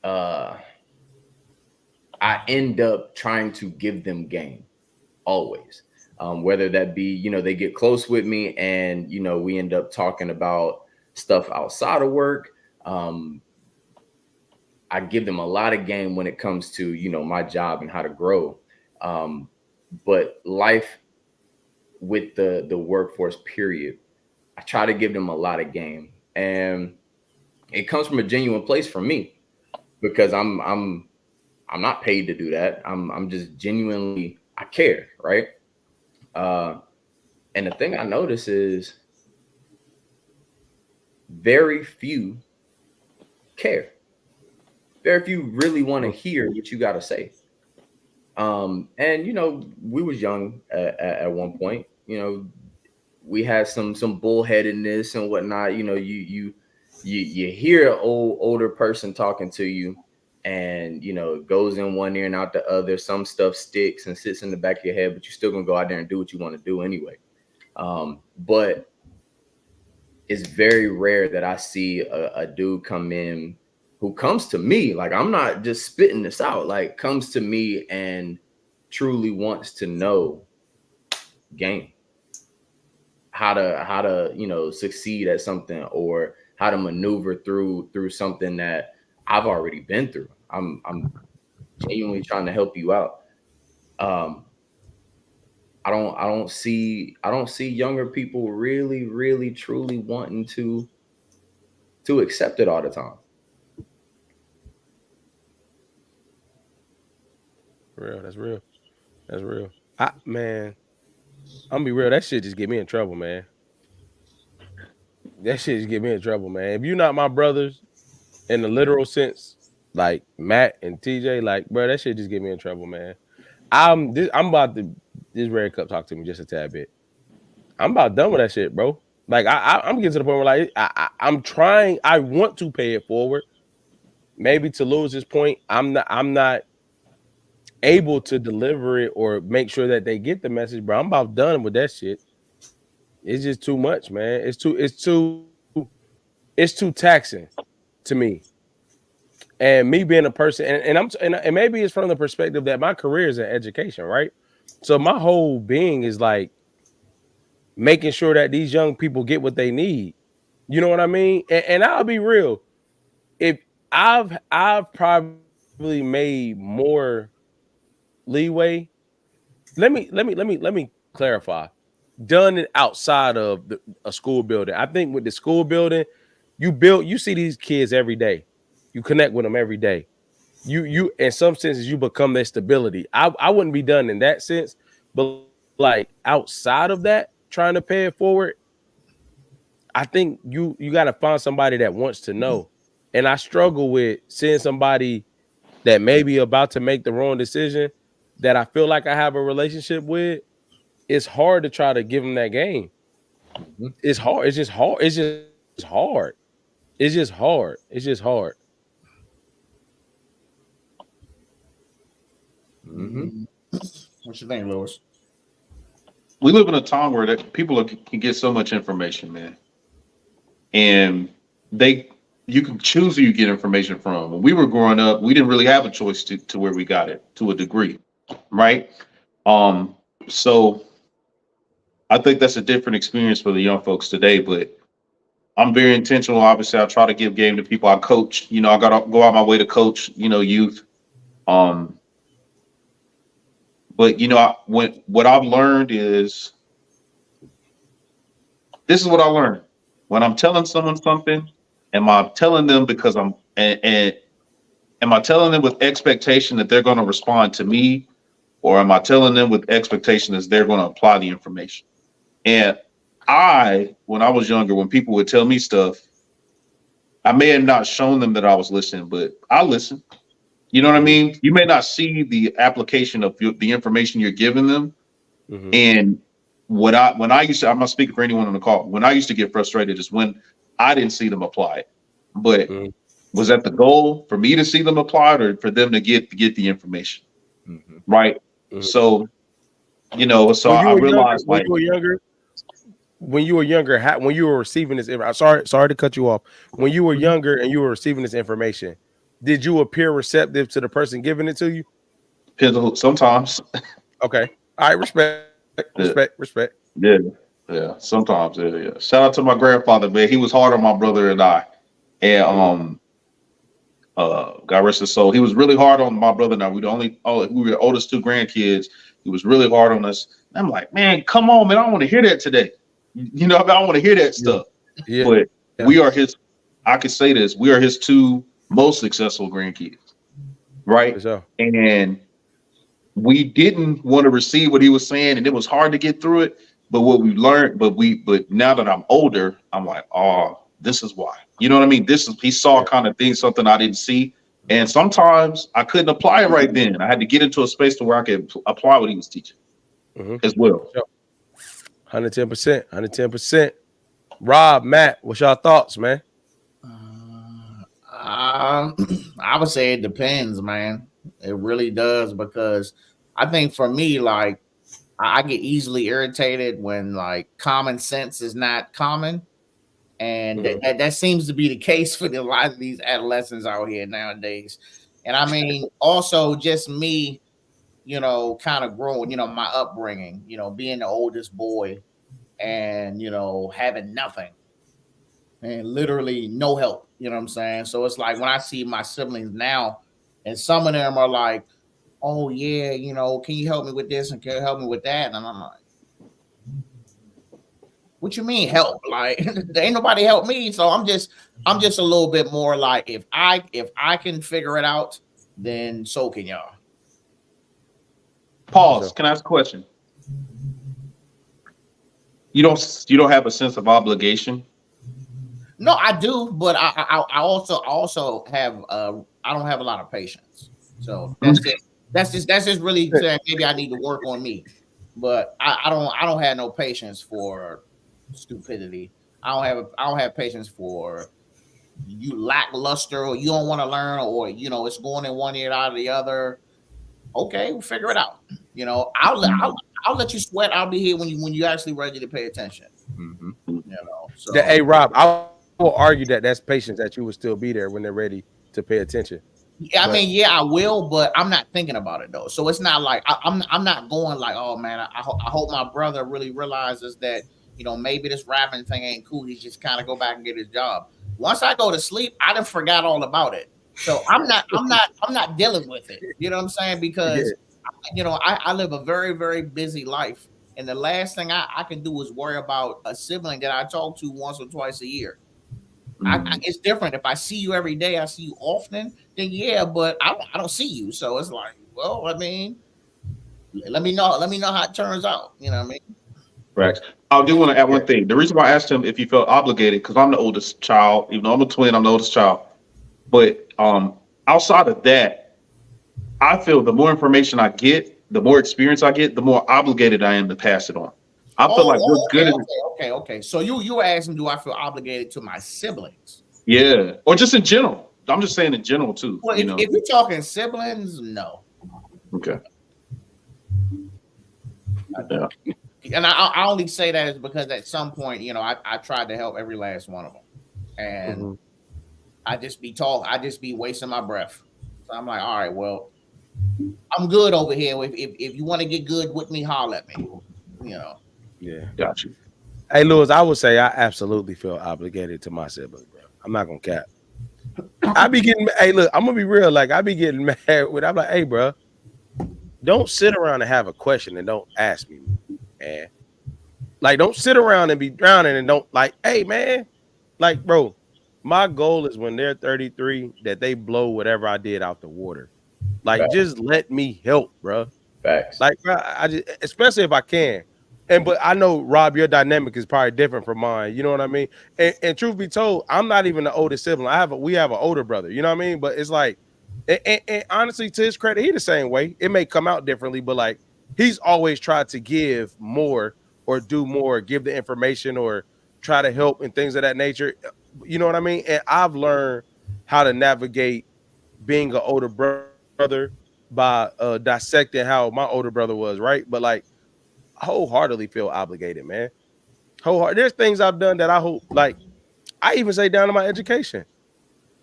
I end up trying to give them game always. Whether that be, they get close with me and, we end up talking about stuff outside of work. I give them a lot of game when it comes to, my job and how to grow. But life with the workforce period, I try to give them a lot of game. And it comes from a genuine place for me because I'm not paid to do that. I'm just genuinely, I care, right? And the thing I notice is very few care. very few really want to hear what you got to say. And you know, we was young at one point. You know, we had some bullheadedness and whatnot. You know, you hear an older person talking to you, and you know, it goes in one ear and out the other. Some stuff sticks and sits in the back of your head, but you're still gonna go out there and do what you want to do anyway. But it's very rare that I see a dude come in who comes to me, like, I'm not just spitting this out, like, comes to me and truly wants to know game, how to you know, succeed at something, or how to maneuver through something that I've already been through. I'm genuinely trying to help you out. I don't see younger people really truly wanting to accept it all the time. Real, that's real. That's real. Man, I'm gonna be real. That shit just get me in trouble, man. That shit just get me in trouble, man. If you're not my brothers in the literal sense, like Matt and TJ, like, bro, that shit just get me in trouble, man. I'm about to this Red Cup talk to me just a tad bit. I'm about done with that shit, bro. Like, I'm getting to the point where, like, I'm trying. I want to pay it forward. Maybe to lose this point, I'm not able to deliver it or make sure that they get the message, bro. I'm about done with that shit. It's just too much, man. It's too taxing to me. And me being a person, and maybe it's from the perspective that my career is in education, right? So my whole being is like making sure that these young people get what they need. You know what I mean? And I'll be real. If I've probably made more leeway. Let me clarify. Done it outside of a school building. I think with the school building, you see these kids every day. You connect with them every day. You in some senses you become their stability. I wouldn't be done in that sense, but like outside of that, trying to pay it forward, I think you got to find somebody that wants to know. And I struggle with seeing somebody that may be about to make the wrong decision that I feel like I have a relationship with. It's hard to try to give them that game. It's hard. It's just hard. It's just hard. It's just hard. It's just hard. Mm-hmm. What you think, Lewis? We live in a time where that people can get so much information, man, and you can choose who you get information from. When we were growing up, we didn't really have a choice to where we got it, to a degree, right? So I think that's a different experience for the young folks today, but I'm very intentional. Obviously, I try to give game to people I coach. You know, I got to go out my way to coach, you know, youth. But, you know, what I've learned is, this is what I learned. When I'm telling someone something, am I telling them because am I telling them with expectation that they're going to respond to me, or am I telling them with expectation that they're going to apply the information? And when I was younger, when people would tell me stuff, I may have not shown them that I was listening, but I listened. You know what I mean? You may not see the application of the information you're giving them. Mm-hmm. And when I used to, I'm not speaking for anyone on the call, when I used to get frustrated is when I didn't see them apply it. But was that the goal, for me to see them apply it, or for them to get the information? Mm-hmm. Right. Mm-hmm. So, you know, so I realized when you were younger, when you were receiving this, sorry to cut you off. When you were younger and you were receiving this information, did you appear receptive to the person giving it to you? Sometimes. Okay. All right. Respect. Yeah. Sometimes. Yeah. Shout out to my grandfather, man. He was hard on my brother and I. And God rest his soul. He was really hard on my brother and I. We were the oldest two grandkids. He was really hard on us. I'm like, man, come on, man. I don't want to hear that today. You know, I don't want to hear that stuff. Yeah. But we are I could say this, we are his two most successful grandkids, right? Sure. And we didn't want to receive what he was saying, and it was hard to get through it. But what we learned, but now that I'm older, I'm like, oh, this is why. You know what I mean? He saw kind of things, something I didn't see, And sometimes I couldn't apply it right then. I had to get into a space to where I could apply what he was teaching as well. 110%, 110%. Rob, Matt, what's your thoughts, man? I would say it depends, man. It really does, because I think for me, like, I get easily irritated when like common sense is not common. And that seems to be the case for a lot of these adolescents out here nowadays. And I mean, also just me, you know, kind of growing, you know, my upbringing, you know, being the oldest boy and, you know, having nothing and literally no help, you know what I'm saying? So it's like when I see my siblings now, and some of them are like, oh yeah, you know, can you help me with this and can you help me with that? And I'm like, what you mean help? Like there ain't nobody help me. So I'm just a little bit more like, if I can figure it out, then so can y'all. Pause. Can I ask a question? You don't have a sense of obligation? No, I do, but I also have I don't have a lot of patience. So that's just really saying maybe I need to work on me. But I don't have no patience for stupidity. I don't have patience for you lackluster, or you don't want to learn, or you know it's going in one ear out of the other. Okay, we'll figure it out. You know, I'll let you sweat. I'll be here when you actually ready to pay attention. Mhm. You know. So Hey, Rob, I will argue that that's patience, that you will still be there when they're ready to pay attention. yeah, I mean, yeah, I will, but I'm not thinking about it though. So it's not like I'm not going like, oh man, I hope my brother really realizes that, you know, maybe this rapping thing ain't cool. He just kind of go back and get his job. Once I go to sleep, I done forgot all about it. So I'm not dealing with it. You know what I'm saying? Because you know, I live a very, very busy life. And the last thing I can do is worry about a sibling that I talk to once or twice a year. It's different. If I see you every day, I see you often, then yeah, but I don't see you. So it's like, well, I mean, let me know how it turns out. You know what I mean? Right. I do want to add one thing. The reason why I asked him if he felt obligated, because I'm the oldest child, even though I'm a twin, I'm the oldest child. But outside of that, I feel the more information I get, the more experience I get, the more obligated I am to pass it on. I feel like we're good at Okay. So you were asking, do I feel obligated to my siblings? Yeah, or just in general. I'm just saying in general too. Well, if you're talking siblings, no. Okay. Yeah. And I only say that is because at some point, you know, I tried to help every last one of them, and I just be wasting my breath. So I'm like, all right, well, I'm good over here. If you want to get good with me, holler at me. You know. Yeah. Got you. Hey, Lewis, I would say I absolutely feel obligated to my sibling, bro. I'm not gonna cap. I be getting, hey, look, I'm gonna be real. Like, I be getting mad with, I'm like, hey, bro, don't sit around and have a question and don't ask me, man. Like, don't sit around and be drowning and don't, like, hey, man, like, bro, my goal is when they're 33 that they blow whatever I did out the water. Like, just let me help, bro. Facts. Like, bro, I just, especially if I can. But I know, Rob, your dynamic is probably different from mine. You know what I mean? And truth be told, I'm not even the oldest sibling. We have an older brother. You know what I mean? But it's like, and honestly, to his credit, he the same way. It may come out differently, but like, he's always tried to give more or do more, give the information or try to help and things of that nature. You know what I mean? And I've learned how to navigate being an older brother by dissecting how my older brother was, right? But like, wholeheartedly feel obligated, man. There's things I've done that I hope, like, I even say down to my education.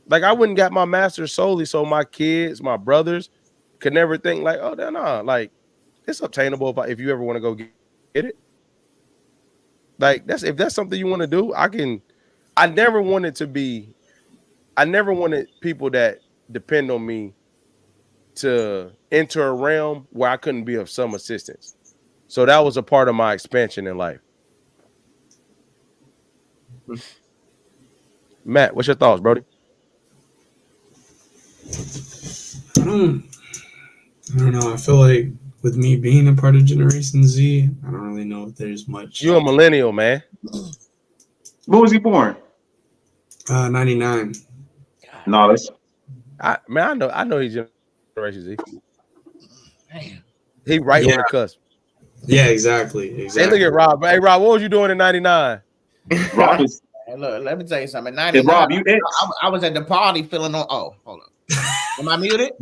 Like, I wouldn't got my master's solely so my kids, my brothers could never think like, oh, no, like, it's obtainable if you ever want to go get it. Like, if that's something you want to do, I never wanted people that depend on me to enter a realm where I couldn't be of some assistance. So that was a part of my expansion in life. Matt, what's your thoughts, Brody? I don't know. I feel like with me being a part of Generation Z, I don't really know if there's much. You're a millennial, man. When was he born? 99. No, I know he's Generation Z. Damn. He right Yeah. on the cusp. Yeah, exactly. Hey, Exactly. look at Rob. Hey, Rob, what was you doing in '99? Rob is, Hey, look, let me tell you something. In hey, 99, Rob, you X. I was at the party feeling on. Oh, hold up. Am I muted?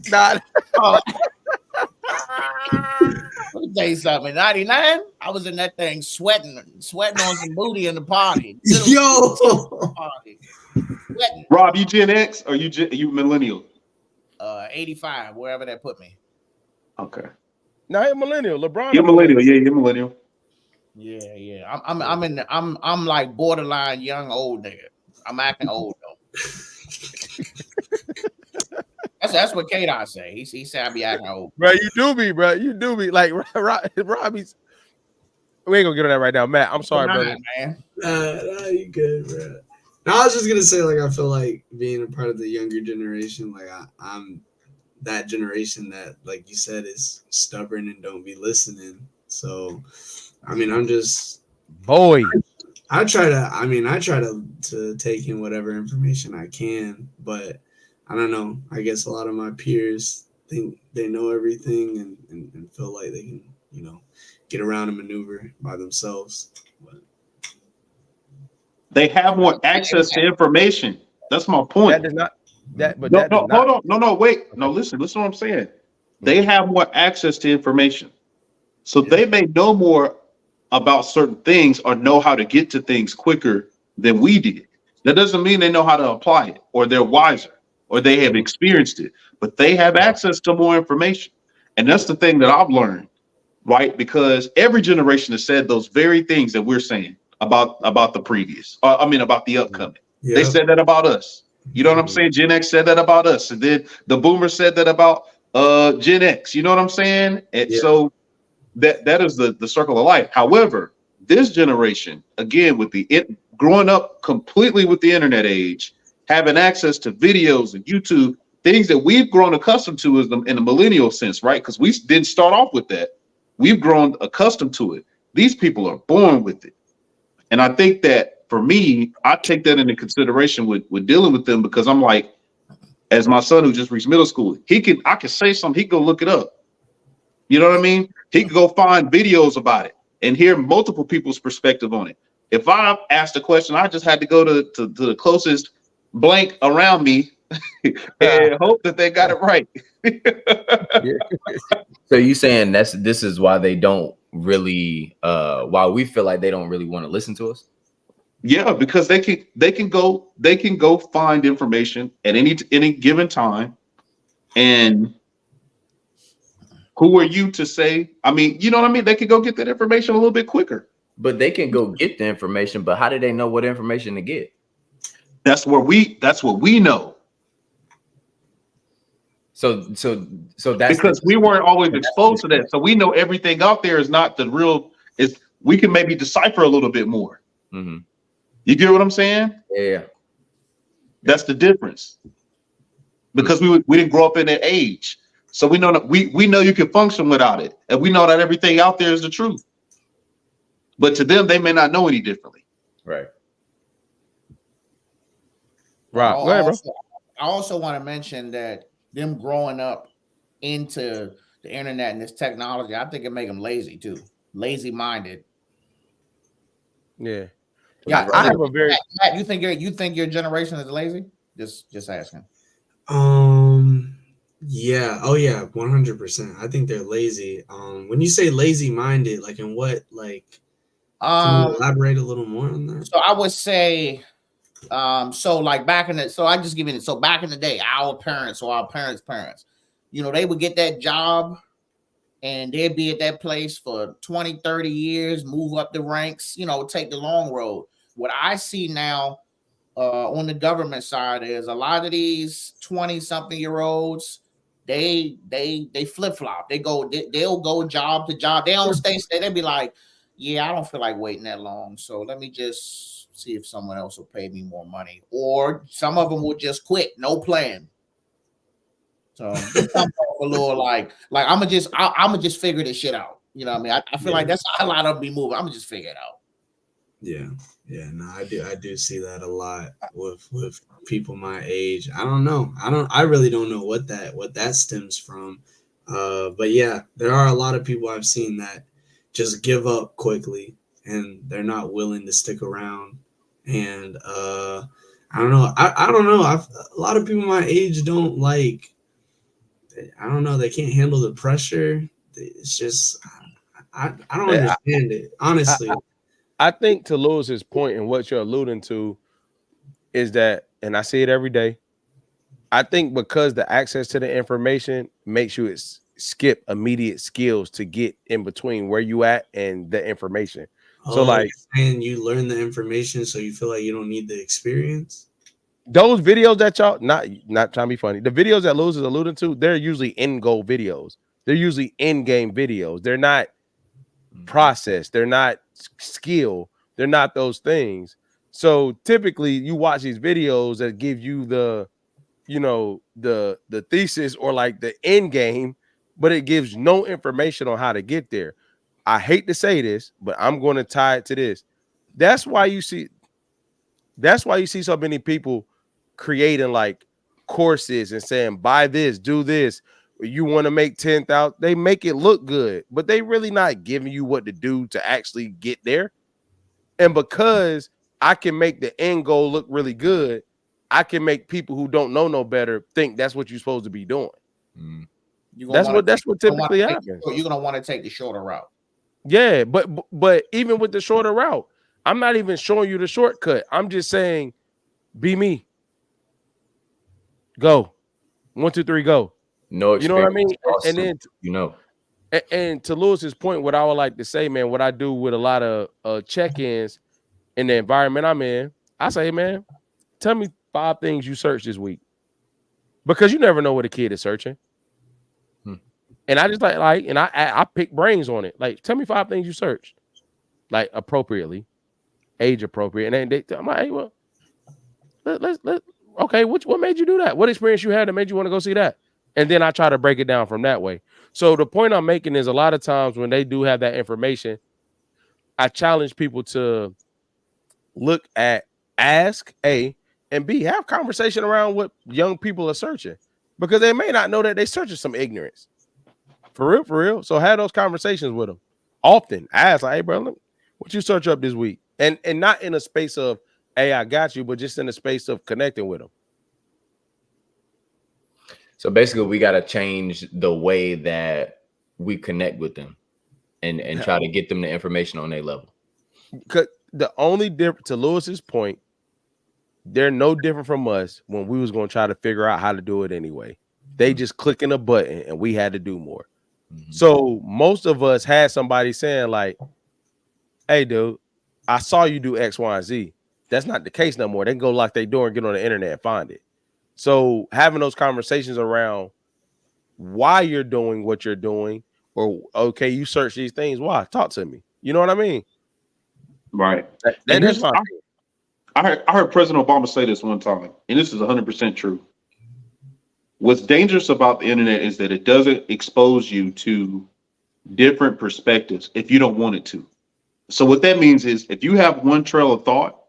Nah. Oh. Let me tell you something. In 99, I was in that thing sweating on some booty in the party. Yo. Party. Sweating. Rob, you Gen X or you millennial? 85, wherever that put me. Okay. Nah, he's millennial. LeBron. You're millennial. Yeah, you're millennial. Yeah. I'm like borderline young old nigga. I'm acting old though. That's what K-Dot say. He said I be acting old. Bro, you do be, bro. You do be like Robbie's. We ain't gonna get on that right now, Matt. I'm sorry, brother. Man. Nah, you good, bro. No, I was just gonna say, like, I feel like being a part of the younger generation, like I'm that generation that, like you said, is stubborn and don't be listening. So, I mean, I'm just Boy. I try to take in whatever information I can, but I don't know. I guess a lot of my peers think they know everything and feel like they can, get around and maneuver by themselves. But They have more access to information. That's my point. That does not that but No, that no, does not hold on. No, wait. No, listen what I'm saying. They have more access to information. So they may know more about certain things or know how to get to things quicker than we did. That doesn't mean they know how to apply it or they're wiser or they have experienced it, but they have access to more information. And that's the thing that I've learned, right? Because every generation has said those very things that we're saying about the previous, about the upcoming. yeah, They said that about us. You know what I'm saying? Gen X said that about us. And then the boomers said that about Gen X. You know what I'm saying? And so that is the circle of life. However, this generation, again, with growing up completely with the internet age, having access to videos and YouTube, things that we've grown accustomed to in the millennial sense, right? Because we didn't start off with that. We've grown accustomed to it. These people are born with it. And I think that for me, I take that into consideration with dealing with them, because I'm like, as my son who just reached middle school, I can say something, he can go look it up. You know what I mean? He can go find videos about it and hear multiple people's perspective on it. If I asked a question, I just had to go to the closest blank around me and hope that they got it right. So you saying this is why they don't really why we feel like they don't really want to listen to us? Yeah, because they can go find information at any given time. And who are you to say? I mean, you know what I mean? They can go get that information a little bit quicker. But they can go get the information, but how do they know what information to get? That's what we know. So that's because we weren't always exposed to that. So we know everything out there is not the real. We can maybe decipher a little bit more. Mm-hmm. You get what I'm saying? Yeah. That's the difference. Because we didn't grow up in that age. So we know that we know you can function without it. And we know that everything out there is the truth. But to them, they may not know any differently. Right. Right. Go ahead, bro. I also want to mention that them growing up into the internet and this technology, I think it make them lazy too. Lazy minded. Yeah. Yeah. I have a very Matt, you think your generation is lazy? Just asking. Yeah. Oh yeah, 100%. I think they're lazy. When you say lazy minded, like in what, like, can you elaborate a little more on that? So I would say, so like back in the day, our parents or our parents' parents, they would get that job and they'd be at that place for 20, 30 years, move up the ranks, take the long road. What I see now on the government side is a lot of these 20-something-year-olds, they flip-flop. They'll go job to job. They don't stay. They'll be like, yeah, I don't feel like waiting that long. So let me just see if someone else will pay me more money. Or some of them will just quit, no plan. So a little like I'm gonna just figure this shit out. You know what I mean? I feel like that's how a lot of them be moving. I'm gonna just figure it out. Yeah. Yeah, no, I do see that a lot with people my age. I don't know. I really don't know what that stems from. But yeah, there are a lot of people I've seen that just give up quickly and they're not willing to stick around. And I don't know. I don't know. A lot of people my age don't like. I don't know. They can't handle the pressure. It's just I don't understand it honestly. I think to Lewis's point and what you're alluding to is that, and I see it every day. I think because the access to the information makes you skip immediate skills to get in between where you at and the information. So like, and you learn the information, so you feel like you don't need the experience. Those videos that y'all not trying to be funny, the videos that Lewis is alluding to, they're usually in goal videos. They're usually in-game videos. They're not process, they're not skill, they're not those things. So typically you watch these videos that give you the, you know, the thesis or like the end game, but it gives no information on how to get there. I hate to say this, but I'm going to tie it to this. That's why you see so many people creating like courses and saying buy this, do this. You want to make 10,000, they make it look good, but they really not giving you what to do to actually get there. And because I can make the end goal look really good, I can make people who don't know no better think that's what you're supposed to be doing. That's what typically happens. You're gonna want to take the shorter route. Yeah, but even with the shorter route, I'm not even showing you the shortcut. I'm just saying, be me. Go. 1, 2, 3, go. No, you know what I mean? Awesome. And then, you know, and to Lewis's point, what I would like to say, man, what I do with a lot of check-ins in the environment I'm in, I say, man, tell me 5 things you searched this week, because you never know what a kid is searching. And I just like, and I pick brains on it. Like, tell me 5 things you searched, like appropriately, age appropriate. And then I'm like, hey, well, let's okay. What made you do that? What experience you had that made you want to go see that? And then I try to break it down from that way. So the point I'm making is a lot of times when they do have that information, I challenge people to look at, ask A, and B, have conversation around what young people are searching, because they may not know that they're searching some ignorance. For real. So have those conversations with them often. Ask like, hey, bro, look, what you search up this week? And not in a space of, hey, I got you, but just in a space of connecting with them. So basically, we got to change the way that we connect with them and try to get them the information on their level. Because the only difference, to Lewis's point, they're no different from us when we was going to try to figure out how to do it anyway. They just clicking a button and we had to do more. So most of us had somebody saying like, hey, dude, I saw you do X, Y, and Z. That's not the case no more. They can go lock their door and get on the internet and find it. So having those conversations around why you're doing what you're doing, or okay, you search these things. Why? Talk to me. You know what I mean? Right. That is my I heard President Obama say this one time, and this is 100% true. What's dangerous about the internet is that it doesn't expose you to different perspectives if you don't want it to. So what that means is if you have one trail of thought,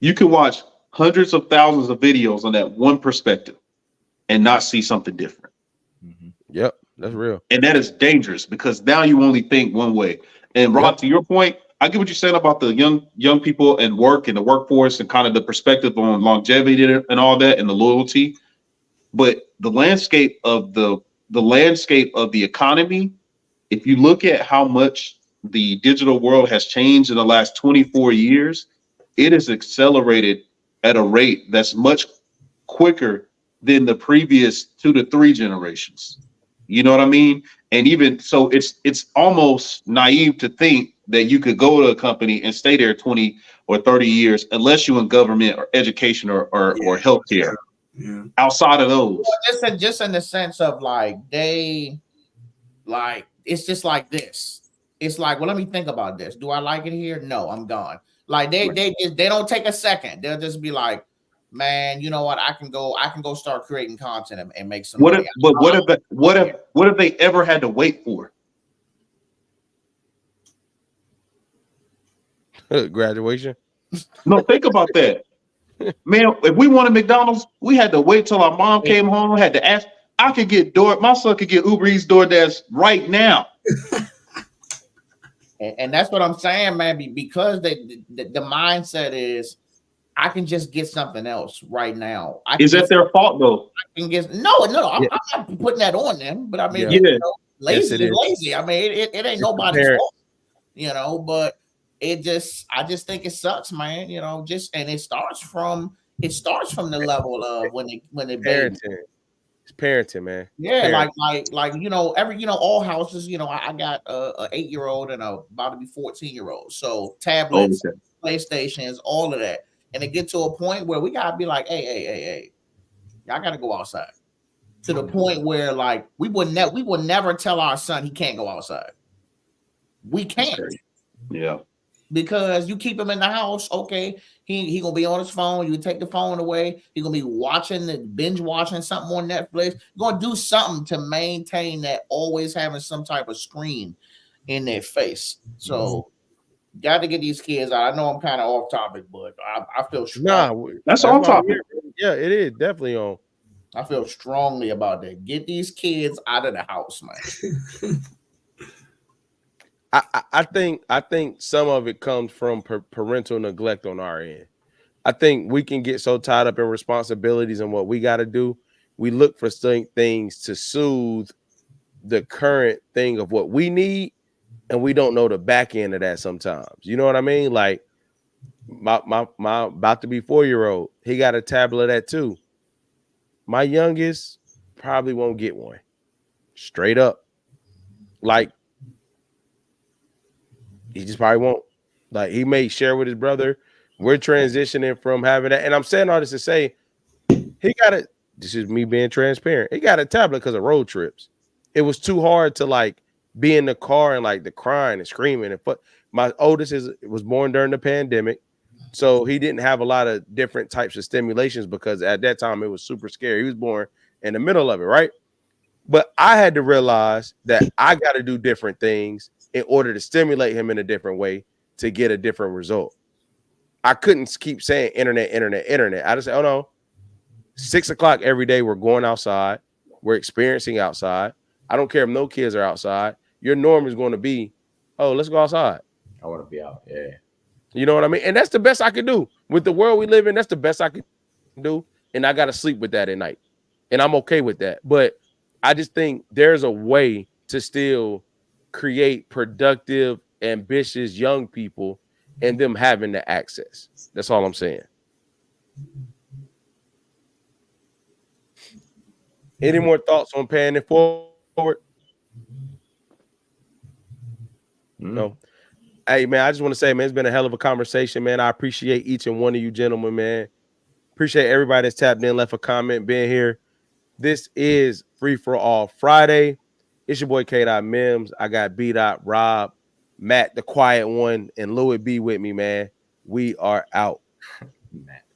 you can watch hundreds of thousands of videos on that one perspective and not see something different. Yep, that's real. And that is dangerous because now you only think one way. And Rod, to your point, I get what you're saying about the young people and work and the workforce and kind of the perspective on longevity and all that and the loyalty. But the landscape of the economy, if you look at how much the digital world has changed in the last 24 years, it has accelerated at a rate that's much quicker than the previous 2 to 3 generations. You know what I mean? And even so, it's almost naive to think that you could go to a company and stay there 20 or 30 years unless you're in government or education or healthcare. Yeah. Outside of those, just in the sense of like it's just like this. It's like, well, let me think about this. Do I like it here? No, I'm gone. Like they don't take a second. They'll just be like, man, you know what? I can go start creating content and make some money. What if they ever had to wait for graduation? No, think about that. Man, if we wanted McDonald's, we had to wait till our mom came home, had to ask. I could get my son could get Uber Eats, DoorDash right now. And that's what I'm saying, man. Because the mindset is, I can just get something else right now. Is that their fault though? I can get no. I'm not putting that on them, but I mean, Yeah. Lazy Yes, is lazy. I mean, it ain't nobody's fault, but I just think it sucks, man. And it starts from the level of when they Parenting. It's parenting, man. yeah, Parenting. like all houses, I got a 8-year-old and about to be 14-year-old. So tablets, PlayStations, all of that. And it get to a point where we gotta be like, hey, y'all gotta go outside. To the point where like we would never tell our son he can't go outside. We can't. Yeah. Because you keep him in the house, okay, he gonna be on his phone. You take the phone away. He gonna be binge watching something on Netflix. You're gonna do something to maintain that always having some type of screen in their face. So, got to get these kids out. I know I'm kind of off topic, but I feel strong. That's on topic. Yeah, it is definitely on. I feel strongly about that. Get these kids out of the house, man. I think some of it comes from parental neglect on our end. I think we can get so tied up in responsibilities and what we got to do. We look for things to soothe the current thing of what we need, and we don't know the back end of that sometimes. You know what I mean? Like my about to be 4-year-old, he got a tablet at 2. My youngest probably won't get one. Straight up. Like, he just probably won't. Like, he may share with his brother. We're transitioning from having that. And I'm saying all this to say, this is me being transparent. He got a tablet because of road trips. It was too hard to like be in the car and like the crying and screaming. And my oldest was born during the pandemic. So he didn't have a lot of different types of stimulations because at that time it was super scary. He was born in the middle of it, right? But I had to realize that I got to do different things in order to stimulate him in a different way to get a different result. I couldn't keep saying internet. I just said, oh no, 6 o'clock every day, we're going outside. We're experiencing outside. I don't care if no kids are outside. Your norm is going to be, oh, let's go outside. I want to be out. Yeah. You know what I mean? And that's the best I could do. With the world we live in, that's the best I could do. And I got to sleep with that at night. And I'm okay with that. But I just think there's a way to still create productive, ambitious young people and them having the access. That's all I'm saying. Any more thoughts on paying it forward? No. Hey, man, I just want to say, man, it's been a hell of a conversation, man. I appreciate each and one of you gentlemen, man. Appreciate everybody that's tapped in, left a comment, being here. This is Free for All Friday. It's your boy K. Mims. I got B. Rob, Matt, the quiet one, and Louis B with me, man. We are out. Matt.